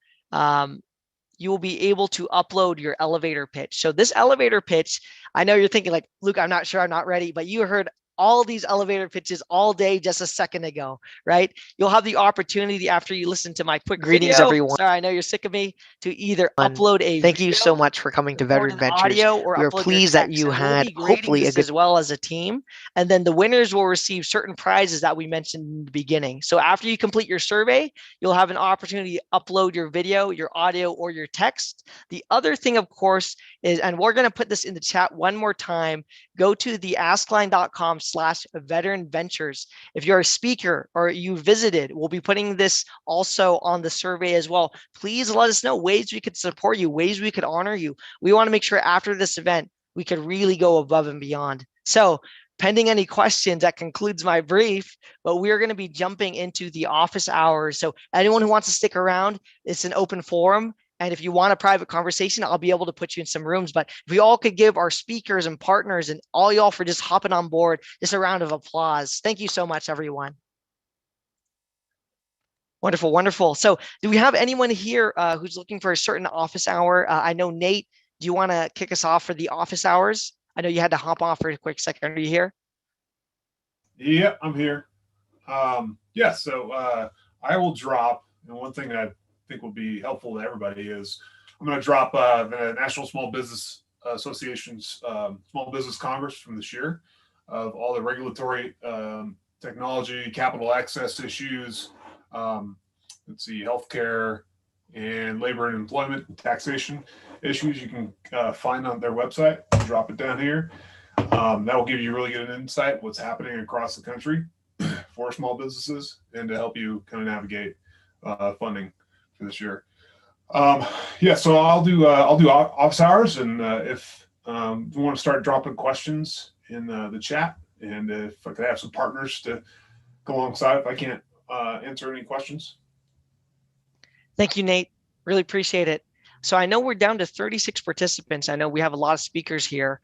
you will be able to upload your elevator pitch. So this elevator pitch, I know you're thinking like, Luke, I'm not sure, I'm not ready, but you heard all these elevator pitches all day just a second ago, right? You'll have the opportunity after you listen to my quick greetings, everyone. Sorry, I know you're sick of me, to either upload a Thank you so much for coming to Veteran Ventures. Audio, or we are pleased that you had hopefully a good as well as a team. And then the winners will receive certain prizes that we mentioned in the beginning. So after you complete your survey, you'll have an opportunity to upload your video, your audio, or your text. The other thing, of course, is, and we're going to put this in the chat one more time, go to the askline.com/veteran ventures. If you're a speaker or you visited, we'll be putting this also on the survey as well. Please let us know ways we could support you, ways we could honor you. We want to make sure after this event, we could really go above and beyond. So pending any questions, that concludes my brief, but we're going to be jumping into the office hours. So anyone who wants to stick around, it's an open forum. And if you want a private conversation, I'll be able to put you in some rooms. But if we all could give our speakers and partners and all y'all for just hopping on board, just a round of applause. Thank you so much, everyone. Wonderful, wonderful. So do we have anyone here who's looking for a certain office hour? I know, Nate, do you want to kick us off for the office hours? I know you had to hop off for a quick second. Are you here? Yeah, I'm here. Yeah, so I will drop, and one thing that I think will be helpful to everybody is I'm going to drop the National Small Business Association's Small Business Congress from this year of all the regulatory technology, capital access issues, let's see, healthcare and labor and employment and taxation issues you can find on their website. I'll drop it down here. That will give you really good insight what's happening across the country for small businesses and to help you kind of navigate funding for this year. Yeah, so I'll do office hours, and if you want to start dropping questions in the chat, and if I could have some partners to go alongside if I can't answer any questions. Thank you, Nate. Really appreciate it. So I know we're down to 36 participants. I know we have a lot of speakers here.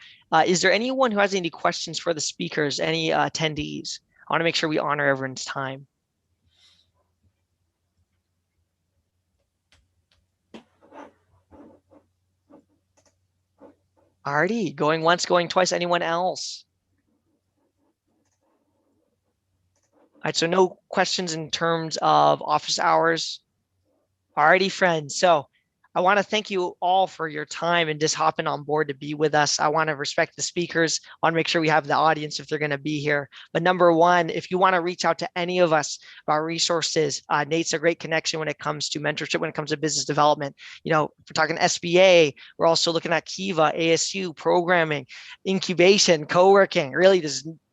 Is there anyone who has any questions for the speakers, any attendees? I want to make sure we honor everyone's time. Alrighty, going once, going twice. Anyone else? All right, so no questions in terms of office hours. Alrighty, friends. So I want to thank you all for your time and just hopping on board to be with us. I want to respect the speakers. I want to make sure we have the audience if they're going to be here. But number one, if you want to reach out to any of us about resources, Nate's a great connection when it comes to mentorship, when it comes to business development. You know, if we're talking SBA, we're also looking at Kiva, ASU, programming, incubation, co-working. Really,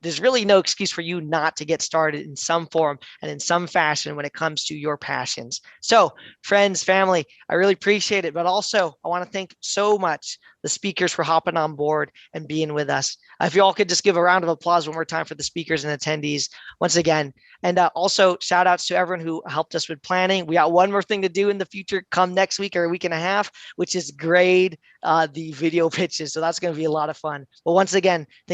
there's really no excuse for you not to get started in some form and in some fashion when it comes to your passions. So friends, family, I really appreciate it. But also I want to thank so much the speakers for hopping on board and being with us. If you all could just give a round of applause one more time for the speakers and attendees once again. And also shout outs to everyone who helped us with planning. We got one more thing to do in the future come next week or a week and a half, which is grade the video pitches. So that's going to be a lot of fun. But once again, thank